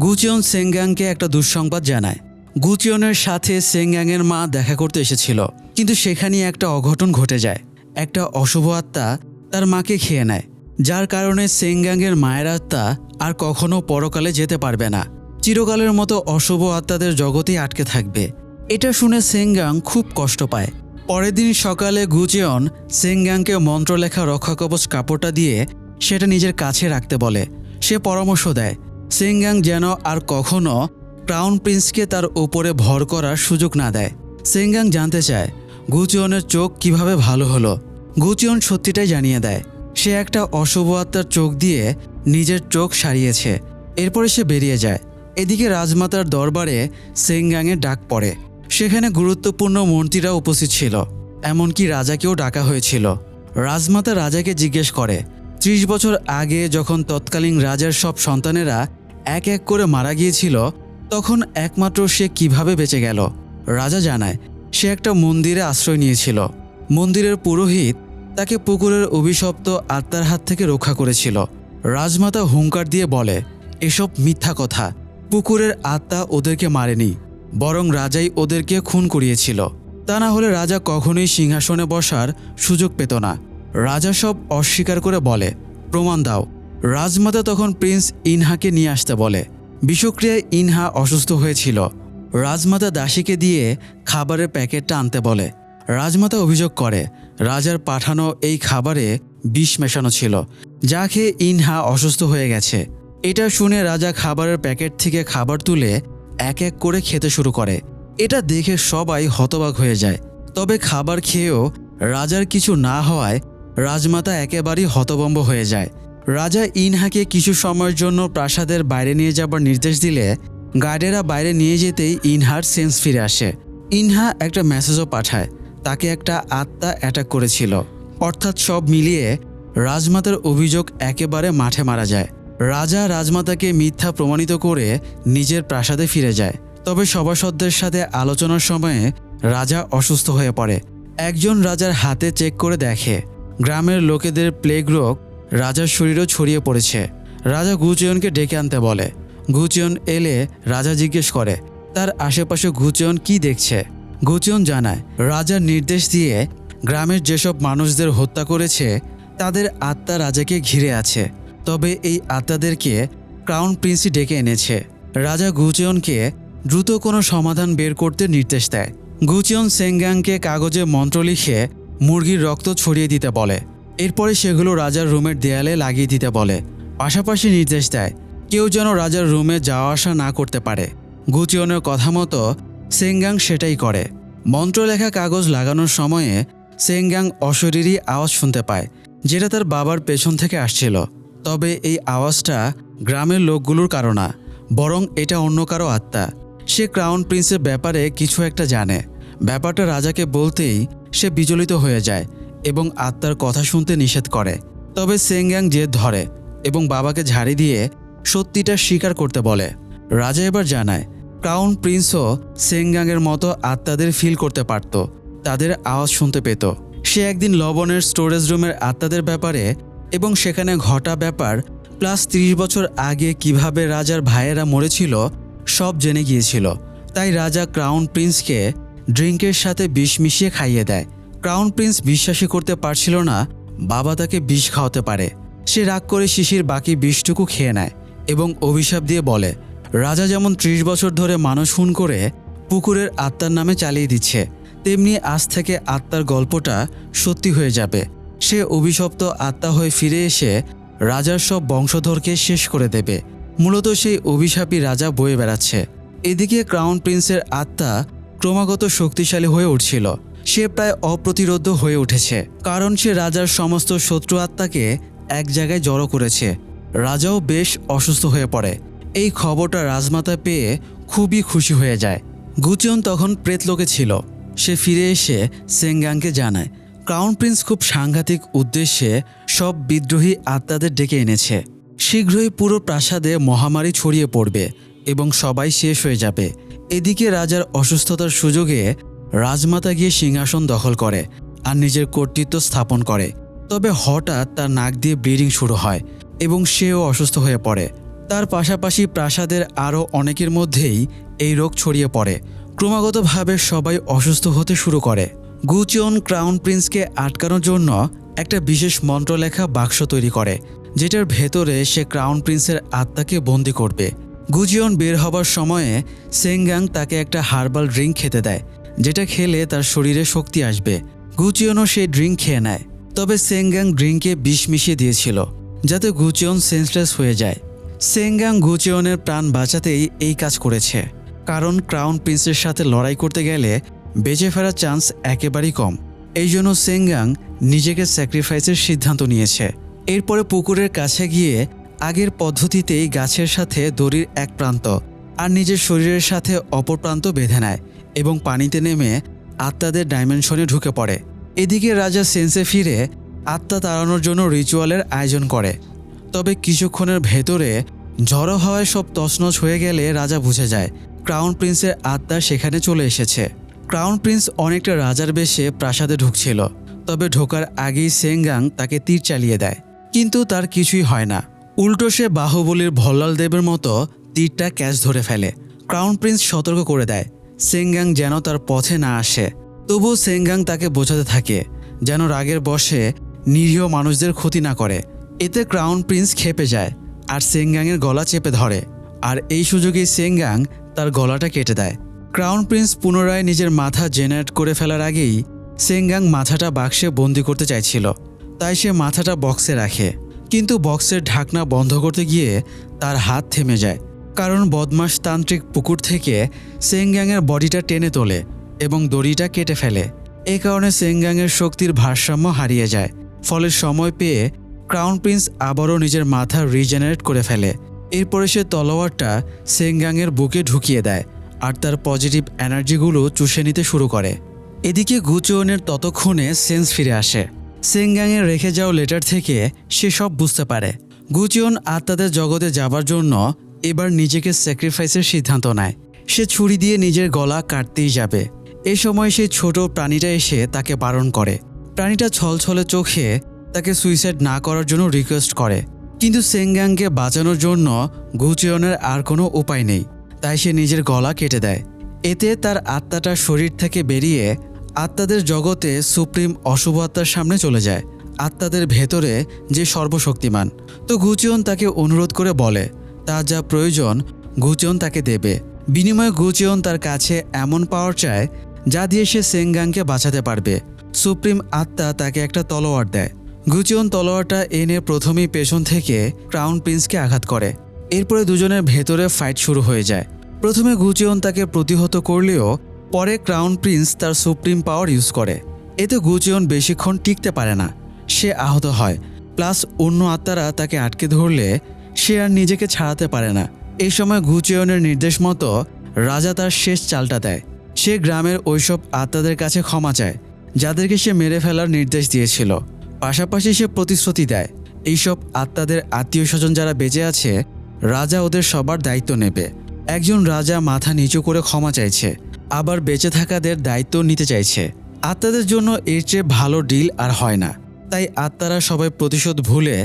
গুচিয়ন সেঙ্গাংকে একটা দুঃসংবাদ জানায়। গুচিয়নের সাথে সেঙ্গাংয়ের মা দেখা করতে এসেছিল, কিন্তু সেখানেই একটা অঘটন ঘটে যায়। একটা অশুভ আত্মা তার মাকে খেয়ে নেয়, যার কারণে সেঙ্গাংয়ের মায়ের আত্মা আর কখনো পরকালে যেতে পারবে না। চিরকালের মতো অশুভ আত্মাদের জগতেই আটকে থাকবে। এটা শুনে সেঙ্গাং খুব কষ্ট পায়। পরের দিন সকালে গুচিয়ন সেঙ্গাংকে মন্ত্রলেখা রক্ষাকবচ কাপড়টা দিয়ে সেটা নিজের কাছে রাখতে বলে। সে পরামর্শ দেয় সেঙ্গাং যেন আর কখনো ক্রাউন প্রিন্সকে তার উপরে ভর করার সুযোগ না দেয়। সেঙ্গাং জানতে চায় গুচিয়নের চোখ কিভাবে ভালো হলো। গুচিয়ন সত্যিটাই জানিয়ে দেয় সে একটা অশুভ আত্মার চোখ দিয়ে নিজের চোখ সারিয়েছে। এরপরে সে বেরিয়ে যায়। এদিকে রাজমাতার দরবারে সেঙ্গাংয়ের ডাক পড়ে। সেখানে গুরুত্বপূর্ণ মন্ত্রীরা উপস্থিত ছিল, এমনকি রাজাকেও ডাকা হয়েছিল। রাজমাতা রাজাকে জিজ্ঞেস করে 30 বছর আগে যখন তৎকালীন রাজার সব সন্তানেরা এক এক করে মারা গিয়েছিল, তখন একমাত্র সে কিভাবে বেঁচে গেল। রাজা জানায় সে একটা মন্দিরে আশ্রয় নিয়েছিল। মন্দিরের পুরোহিত তাকে পুকুরের অভিশপ্ত আত্মার হাত থেকে রক্ষা করেছিল। রাজমাতা হুঙ্কার দিয়ে বলে এসব মিথ্যা কথা। পুকুরের আত্মা ওদেরকে মারেনি, বরং রাজাই ওদেরকে খুন করিয়েছিল। তা না হলে রাজা কখনোই সিংহাসনে বসার সুযোগ পেত না। রাজা সব অস্বীকার করে বলে প্রমাণ দাও। রাজমাতা তখন প্রিন্স ইনহাকে নিয়ে আসতে বলে। বিষক্রিয়ায় ইনহা অসুস্থ হয়েছিল। রাজমাতা দাসীকে দিয়ে খাবারের প্যাকেটটা আনতে বলে। রাজমাতা অভিযোগ করে রাজার পাঠানো এই খাবারে বিষ মেশানো ছিল, যা খেয়ে ইনহা অসুস্থ হয়ে গেছে। এটা শুনে রাজা খাবারের প্যাকেট থেকে খাবার তুলে এক এক করে খেতে শুরু করে। এটা দেখে সবাই হতবাক হয়ে যায়। তবে খাবার খেয়েও রাজার কিছু না হওয়ায় রাজমাতা একেবারেই হতভম্ব হয়ে যায়। রাজা ইনহাকে কিছু সময়ের জন্য প্রাসাদের বাইরে নিয়ে যাবার নির্দেশ দিলে গার্ডেরা বাইরে নিয়ে যেতেই ইনহার সেন্স ফিরে আসে। ইনহা একটা মেসেজও পাঠায় তাকে একটা আত্মা অ্যাটাক করেছিল। অর্থাৎ সব মিলিয়ে রাজমাতার অভিযোগ একেবারে মাঠে মারা যায়। রাজা রাজমাতাকে মিথ্যা প্রমাণিত করে নিজের প্রাসাদে ফিরে যায়। তবে সভাসদদের সাথে আলোচনার সময়ে রাজা অসুস্থ হয়ে পড়ে। একজন রাজার হাতে চেক করে দেখে গ্রামের লোকেদের প্লেগ রোগ রাজার শরীরেও ছড়িয়ে পড়েছে। রাজা গুচিয়নকে ডেকে আনতে বলে। গুচিয়ন এলে রাজা জিজ্ঞেস করে তার আশেপাশে গুচিয়ন কি দেখছে। গুচিয়ন জানায় রাজার নির্দেশ দিয়ে গ্রামের যেসব মানুষদের হত্যা করেছে তাদের আত্মা রাজাকে ঘিরে আছে, তবে এই আত্মাদেরকে ক্রাউন প্রিন্সই ডেকে এনেছে। রাজা গুচিয়নকে দ্রুত কোনো সমাধান বের করতে নির্দেশ দেয়। গুচিয়ন সেংগাংকে কাগজে মন্ত্র লিখে মুরগির রক্ত ছড়িয়ে দিতে বলে। এরপরে সেগুলো রাজার রুমের দেয়ালে লাগিয়ে দিতে বলে। পাশাপাশি নির্দেশ দেয় কেউ যেন রাজার রুমে যাওয়া আসা না করতে পারে। গুচিয়নের কথা মতো সেংগাং সেটাই করে। মন্ত্র লেখা কাগজ লাগানোর সময়ে সেংগাং অশরীরী আওয়াজ শুনতে পায়, যেটা তার বাবার পেছন থেকে আসছিল। তবে এই আওয়াজটা গ্রামের লোকগুলোর কারো না, বরং এটা অন্য কারো আত্মা। সে ক্রাউন প্রিন্সের ব্যাপারে কিছু একটা জানে। ব্যাপারটা রাজাকে বলতেই সে বিচলিত হয়ে যায় এবং আত্মার কথা শুনতে নিষেধ করে। তবে সেংগাং জেদ ধরে এবং বাবাকে ঝাড়ি দিয়ে সত্যিটা স্বীকার করতে বলে। রাজা এবার জানায় ক্রাউন প্রিন্সও সেংগাংয়ের মতো আত্মাদের ফিল করতে পারত, তাদের আওয়াজ শুনতে পেত। সে একদিন লবণের স্টোরেজ রুমের আত্মাদের ব্যাপারে এবং সেখানে ঘটা ব্যাপার প্লাস 30 বছর আগে কিভাবে রাজার ভাইয়েরা মরেছিল সব জেনে গিয়েছিল। তাই রাজা ক্রাউন প্রিন্সকে ড্রিঙ্কের সাথে বিষ মিশিয়ে খাইয়ে দেয়। ক্রাউন প্রিন্স বিশ্বাসই করতে পারছিল না বাবা তাকে বিষ খাওয়াতে পারে। সে রাগ করে শিশির বাকি বিষটুকু খেয়ে নেয় এবং অভিশাপ দিয়ে বলে রাজা যেমন 30 বছর ধরে মানুষ খুন করে পুকুরের আত্মার নামে চালিয়ে দিচ্ছে, তেমনি আজ থেকে আত্মার গল্পটা সত্যি হয়ে যাবে। সে অভিশপ্ত আত্মা হয়ে ফিরে এসে রাজার সব বংশধরকে শেষ করে দেবে। মূলত সেই অভিশাপী রাজা বয়ে বেড়াচ্ছে। এদিকে ক্রাউন প্রিন্সের আত্মা ক্রমাগত শক্তিশালী হয়ে উঠছিল। সে প্রায় অপ্রতিরোধ্য হয়ে উঠেছে, কারণ সে রাজার সমস্ত শত্রু আত্মাকে এক জায়গায় জড়ো করেছে। রাজাও বেশ অসুস্থ হয়ে পড়ে। এই খবরটা রাজমাতা পেয়ে খুবই খুশি হয়ে যায়। গুচিয়ন তখন প্রেতলোকে ছিল। সে ফিরে এসে সেংগাংকে জানায় ক্রাউন প্রিন্স খুব সাংঘাতিক উদ্দেশ্যে সব বিদ্রোহী আত্মাদের ডেকে এনেছে। শীঘ্রই পুরো প্রাসাদে মহামারী ছড়িয়ে পড়বে এবং সবাই শেষ হয়ে যাবে। এদিকে রাজার অসুস্থতার সুযোগে রাজমাতা গিয়ে সিংহাসন দখল করে আর নিজের কর্তৃত্ব স্থাপন করে। তবে হঠাৎ তার নাক দিয়ে ব্লিডিং শুরু হয় এবং সেও অসুস্থ হয়ে পড়ে। তার পাশাপাশি প্রাসাদের আরও অনেকের মধ্যেই এই রোগ ছড়িয়ে পড়ে। ক্রমাগতভাবে সবাই অসুস্থ হতে শুরু করে। গুচিয়ন ক্রাউন প্রিন্সকে আটকানোর জন্য একটা বিশেষ মন্ত্র লেখা বাক্স তৈরি করে, যেটার ভেতরে সে ক্রাউন প্রিন্সের আত্মাকে বন্দি করবে। গুচিয়ন বের হবার সময়ে সেংগাং তাকে একটা হার্বাল ড্রিঙ্ক খেতে দেয়, যেটা খেলে তার শরীরে শক্তি আসবে। গুচিয়নও সেই ড্রিঙ্ক খেয়ে নেয়। তবে সেংগাং ড্রিঙ্কে বিষ মিশিয়ে দিয়েছিল যাতে গুচিয়ন সেন্সলেস হয়ে যায়। সেংগাং গুচিয়নের প্রাণ বাঁচাতেই এই কাজ করেছে, কারণ ক্রাউন প্রিন্সের সাথে লড়াই করতে গেলে বেঁচে ফেরার চান্স একেবারেই কম। এই জন্য সেংগাং নিজেকে স্যাক্রিফাইসের সিদ্ধান্ত নিয়েছে। এরপরে পুকুরের কাছে গিয়ে আগের পদ্ধতিতেই গাছের সাথে দড়ির এক প্রান্ত আর নিজের শরীরের সাথে অপর প্রান্ত বেঁধে নেয় এবং পানিতে নেমে আত্মাদের ডাইমেনশনে ঢুকে পড়ে। এদিকে রাজা সেন্সে ফিরে আত্মা তাড়ানোর জন্য রিচুয়ালের আয়োজন করে। তবে কিছুক্ষণের ভেতরে ঝড়ো হওয়ায় সব তছনছ হয়ে গেলে রাজা বুঝে যায় ক্রাউন প্রিন্সের আত্মা সেখানে চলে এসেছে। ক্রাউন প্রিন্স অনেকটা রাজার বেশে প্রাসাদে ঢুকছিল। তবে ঢোকার আগেই সেংগাং তাকে তীর চালিয়ে দেয়, কিন্তু তার কিছুই হয় না। উল্টো সে বাহুবলীর ভল্লাল দেবের মতো তীরটা ক্যাচ ধরে ফেলে। ক্রাউন প্রিন্স সতর্ক করে দেয় সেংগাং যেন তার পথে না আসে। তবুও সেংগাং তাকে বোঝাতে থাকে যেন রাগের বশে নিরীহ মানুষদের ক্ষতি না করে। এতে ক্রাউন প্রিন্স ক্ষেপে যায় আর সেংগাংয়ের গলা চেপে ধরে, আর এই সুযোগেই সেংগাং তার গলাটা কেটে দেয়। ক্রাউন প্রিন্স পুনরায় নিজের মাথা জেনারেট করে ফেলার আগেই সেংগাং মাথাটা বাক্সে বন্দি করতে চাইছিল। তাই সে মাথাটা বক্সে রাখে, কিন্তু বক্সের ঢাকনা বন্ধ করতে গিয়ে তার হাত থেমে যায়, কারণ বদমাশ তান্ত্রিক পুকুর থেকে সেংগাংয়ের বডিটা টেনে তোলে এবং দড়িটা কেটে ফেলে। এ কারণে সেংগাংয়ের শক্তির ভারসাম্য হারিয়ে যায়। ফলে সময় পেয়ে ক্রাউন প্রিন্স আবারও নিজের মাথা রিজেনারেট করে ফেলে। এরপরে সে তলোয়ারটা সেংগাংয়ের বুকে ঢুকিয়ে দেয় আর তার পজিটিভ এনার্জিগুলো চুষে নিতে শুরু করে। এদিকে গুচিয়নের ততক্ষণে সেন্স ফিরে আসে। সেংগাংয়ের রেখে যাওয়া লেটার থেকে সে সব বুঝতে পারে। গুচিয়ন আত্মাদের জগতে যাবার জন্য এবার নিজেকে স্যাক্রিফাইসের সিদ্ধান্ত নেয়। সে ছুরি দিয়ে নিজের গলা কাটতেই যাবে। এই সময় সেই ছোট প্রাণীটা এসে তাকে বারণ করে। প্রাণীটা ছলছলে চোখে তাকে সুইসাইড না করার জন্য রিকোয়েস্ট করে, কিন্তু সেঙ্গাংকে বাঁচানোর জন্য গুচিয়নের আর কোনো উপায় নেই, তাই সে নিজের গলা কেটে দেয়। এতে তার আত্মাটা শরীর থেকে বেরিয়ে আত্মাদের জগতে সুপ্রিম অশুভ আত্মার সামনে চলে যায়, আত্মাদের ভেতরে যে সর্বশক্তিমান। তো গুচিয়ন তাকে অনুরোধ করে বলে তার যা প্রয়োজন গুচিয়ন তাকে দেবে। বিনিময়ে গুচিয়ন তার কাছে এমন পাওয়ার চায় যা দিয়ে সে সেঙ্গাংকে বাঁচাতে পারবে। সুপ্রিম আত্মা তাকে একটা তলোয়ার দেয়। গুচিয়ন তলোয়ারটা এনে প্রথমেই পেছন থেকে ক্রাউন প্রিন্সকে আঘাত করে। এরপরে দুজনের ভেতরে ফাইট শুরু হয়ে যায়। প্রথমে গুচিয়ন তাকে প্রতিহত করলেও পরে ক্রাউন প্রিন্স তার সুপ্রিম পাওয়ার ইউজ করে। এতে গুচিয়ন বেশিক্ষণ টিকতে পারে না, সে আহত হয়। প্লাস অন্য আত্মারা তাকে আটকে ধরলে সে আর নিজেকে ছাড়াতে পারে না। এই সময় গুচিয়নের নির্দেশ মতো রাজা তার শেষ চালটা দেয়। সে গ্রামের ওইসব আত্মাদের কাছে ক্ষমা চায় যাদেরকে সে মেরে ফেলার নির্দেশ দিয়েছিল। পাশাপাশি সে প্রতিশ্রুতি দেয় এইসব আত্মাদের আত্মীয় স্বজন যারা বেঁচে আছে রাজা ওদের সবার দায়িত্ব নেবে। একজন রাজা মাথা নিচু করে ক্ষমা চাইছে, আবার বেঁচে থাকাদের দায়িত্ব নিতে চাইছে। আত্মাদের জন্য এর চেয়ে ভালো ডিল আর হয় না। তাই আত্মারা সবাই প্রতিশোধ ভুলে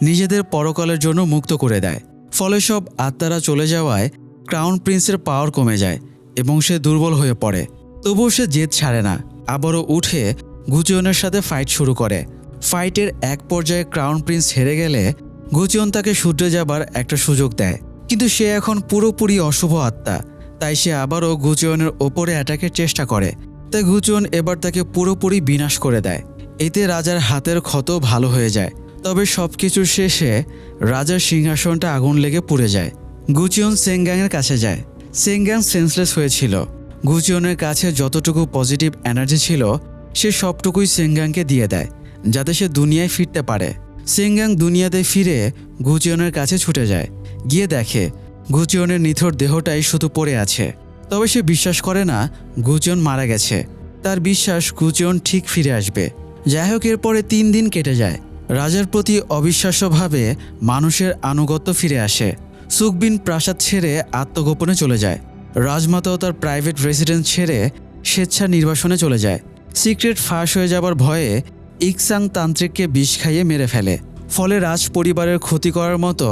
নিজেদের পরকালের জন্য মুক্ত করে দেয়। ফলে সব আত্মারা চলে যাওয়ায় ক্রাউন প্রিন্সের পাওয়ার কমে যায় এবং সে দুর্বল হয়ে পড়ে। তবুও সে জেদ ছাড়ে না, আবারও উঠে গুচিয়নের সাথে ফাইট শুরু করে। ফাইটের এক পর্যায়ে ক্রাউন প্রিন্স হেরে গেলে গুচিয়ন তাকে শুধরে যাবার একটা সুযোগ দেয়। কিন্তু সে এখন পুরোপুরি অশুভ আত্মা, তাই সে আবারও গুচিয়নের ওপরে অ্যাটাকের চেষ্টা করে। তাই গুচিয়ন এবার তাকে পুরোপুরি বিনাশ করে দেয়। এতে রাজার হাতের ক্ষত ভালো হয়ে যায়। তবে সবকিছুর শেষে রাজার সিংহাসনটা আগুন লেগে পুড়ে যায়। গুচিয়ন সেঙ্গাংয়ের কাছে যায়। সেঙ্গাং সেন্সলেস হয়েছিল। গুচিয়নের কাছে যতটুকু পজিটিভ এনার্জি ছিল সে সবটুকুই সেঙ্গাংকে দিয়ে দেয় যাতে সে দুনিয়ায় ফিরতে পারে। সেঙ্গাং দুনিয়াতে ফিরে গুচিয়নের কাছে ছুটে যায়। গিয়ে দেখে গুচিয়নের নিথর দেহটাই শুধু পড়ে আছে। তবে সে বিশ্বাস করে না গুচিয়ন মারা গেছে। তার বিশ্বাস গুচিয়ন ঠিক ফিরে আসবে। যাই হোক, এরপরে 3 দিন কেটে যায়। রাজার প্রতি অবিশ্বাস্যভাবে মানুষের আনুগত্য ফিরে আসে। সুকবিন প্রাসাদ ছেড়ে আত্মগোপনে চলে যায়। রাজমাতাও তার প্রাইভেট রেসিডেন্স ছেড়ে স্বেচ্ছা নির্বাসনে চলে যায়। সিক্রেট ফাঁস হয়ে যাবার ভয়ে ইকসাং তান্ত্রিককে বিষ খাইয়ে মেরে ফেলে। ফলে রাজ পরিবারের ক্ষতি করার মতো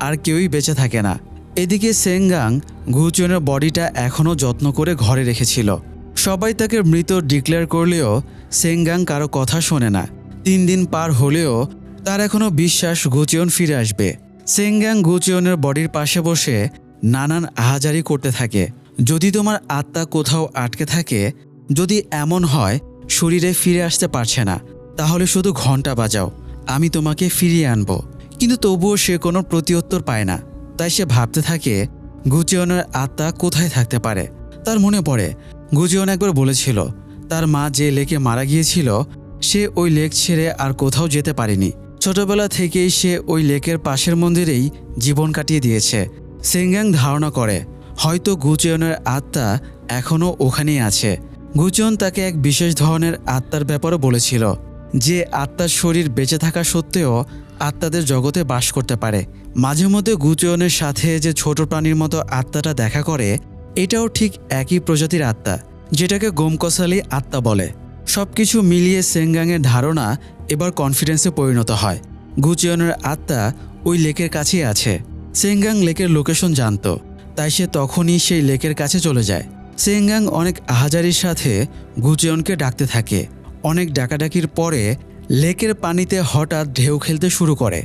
আর কেউই বেঁচে থাকে না। এদিকে সেঙ্গাং গুচিয়নের বডিটা এখনও যত্ন করে ঘরে রেখেছিল। সবাই তাকে মৃত ডিক্লেয়ার করলেও সেঙ্গাং কারো কথা শোনে না। 3 দিন পার হলেও তার এখনও বিশ্বাস গুচিয়ন ফিরে আসবে। সেঙ্গাং গুচিয়নের বডির পাশে বসে নানান আহাজারি করতে থাকে। যদি তোমার আত্মা কোথাও আটকে থাকে, যদি এমন হয় শরীরে ফিরে আসতে পারছে না, তাহলে শুধু ঘন্টা বাজাও, আমি তোমাকে ফিরিয়ে আনবো। কিন্তু তবুও সে কোনো প্রত্যুত্তর পায় না। তাই সে ভাবতে থাকে গুচিয়নের আত্মা কোথায় থাকতে পারে। তার মনে পড়ে গুচিয়ন একবার বলেছিল তার মা যে লেকে মারা গিয়েছিল সে ওই লেক ছেড়ে আর কোথাও যেতে পারেনি। ছোটবেলা থেকেই সে ওই লেকের পাশের মন্দিরেই জীবন কাটিয়ে দিয়েছে। সেঙ্গাং ধারণা করে হয়তো গুচিয়নের আত্মা এখনও ওখানেই আছে। গুচিয়ন তাকে এক বিশেষ ধরনের আত্মার ব্যাপারে বলেছিল যে আত্মার শরীর বেঁচে থাকা সত্ত্বেও আত্মাদের জগতে বাস করতে পারে। মাঝে মধ্যে গুচিয়নের সাথে যে ছোট প্রাণীর মতো আত্মাটা দেখা করে এটাও ঠিক একই প্রজাতির আত্মা, যেটাকে গোমকসালি আত্মা বলে। সবকিছু মিলিয়ে সেঙ্গাংয়ের ধারণা এবার কনফিডেন্সে পরিণত হয়। গুচিয়নের আত্মা ওই লেকের কাছেই আছে। সেঙ্গাং লেকের লোকেশন জানত, তাই সে তখনই সেই লেকের কাছে চলে যায়। সেঙ্গাং অনেক আহাজারির সাথে গুচিয়নকে ডাকতে থাকে। অনেক ডাকাডাকির পরে লেকের পানিতে হঠাৎ ঢেউ খেলতে শুরু করে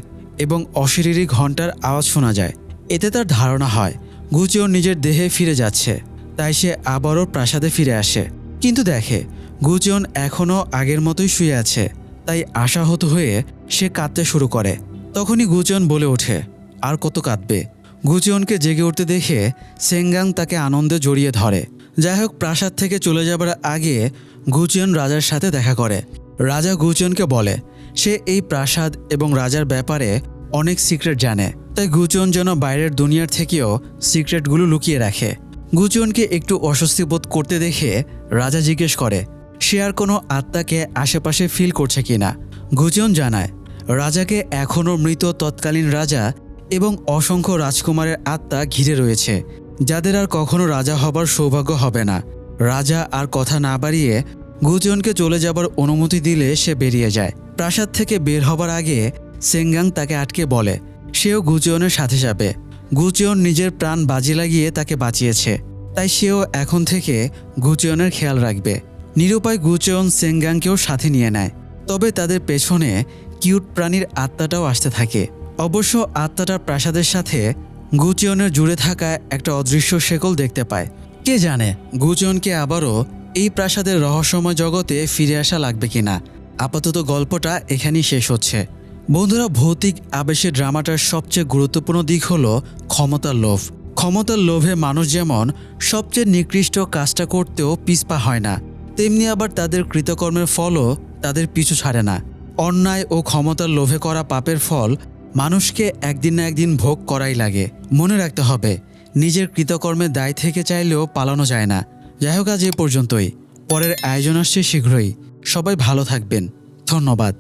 এবং অশরীরী ঘণ্টার আওয়াজ শোনা যায়। এতে তার ধারণা হয় গুচিয়ন নিজের দেহে ফিরে যাচ্ছে। তাই সে আবারও প্রাসাদে ফিরে আসে, কিন্তু দেখে গুচিয়ন এখনও আগের মতোই শুয়ে আছে। তাই আশাহত হয়ে সে কাঁদতে শুরু করে। তখনই গুচিয়ন বলে ওঠে, আর কত কাঁদবে। গুচিয়নকে জেগে উঠতে দেখে সেঙ্গাং তাকে আনন্দে জড়িয়ে ধরে। যাই হোক, প্রাসাদ থেকে চলে যাবার আগে গুচিয়ন রাজার সাথে দেখা করে। রাজা গুচিয়নকে বলে সে এই প্রাসাদ এবং রাজার ব্যাপারে অনেক সিক্রেট জানে। তাই গুচিয়ন যেন বাইরের দুনিয়ার থেকেও সিক্রেটগুলো লুকিয়ে রাখে। গুচিয়নকে একটু অস্বস্তি বোধ করতে দেখে রাজা জিজ্ঞেস করে সে আর কোনো আত্মাকে আশেপাশে ফিল করছে কিনা। গুচিয়ন জানায় রাজাকে এখনও মৃত তৎকালীন রাজা এবং অসংখ্য রাজকুমারের আত্মা ঘিরে রয়েছে, যাদের আর কখনো রাজা হবার সৌভাগ্য হবে না। রাজা আর কথা না বাড়িয়ে গুচিয়নকে চলে যাবার অনুমতি দিলে সে বেরিয়ে যায়। প্রাসাদ থেকে বের হবার আগে সেঙ্গাং তাকে আটকে বলে সেও গুচেয়নের সাথে যাবে। গুচেয়ন নিজের প্রাণ বাজি লাগিয়ে তাকে বাঁচিয়েছে, তাই সেও এখন থেকে গুচেয়নের খেয়াল রাখবে। নিরুপায় গুচেয়ন সেনগাংকেও সাথে নিয়ে নেয়। তবে তাদের পেছনে কিউট প্রাণীর আত্মাটাও আসতে থাকে। অবশ্য আত্মাটার প্রাসাদের সাথে গুচেয়নের জুড়ে থাকা একটা অদৃশ্য শেকল দেখতে পায়। কে জানে গুচেয়নকে আবারও এই প্রাসাদের রহস্যময় জগতে ফিরে আসা লাগবে কিনা। আপাতত গল্পটা এখানেই শেষ হচ্ছে। বন্ধুরা, ভৌতিক আবেশের ড্রামাটার সবচেয়ে গুরুত্বপূর্ণ দিক হলো ক্ষমতার লোভ। ক্ষমতার লোভে মানুষ যেমন সবচেয়ে নিকৃষ্ট কাজটা করতেও পিছপা হয় না, তেমনি আবার তাদের কৃতকর্মের ফলও তাদের পিছু ছাড়ে না। অন্যায় ও ক্ষমতার লোভে করা পাপের ফল মানুষকে একদিন না একদিন ভোগ করাই লাগে। মনে রাখতে হবে, নিজের কৃতকর্মের দায় থেকে চাইলেও পালানো যায় না। যাই হোক, আজ এ পর্যন্তই। পরের আয়োজন আসছে শীঘ্রই। সবাই ভালো থাকবেন। ধন্যবাদ।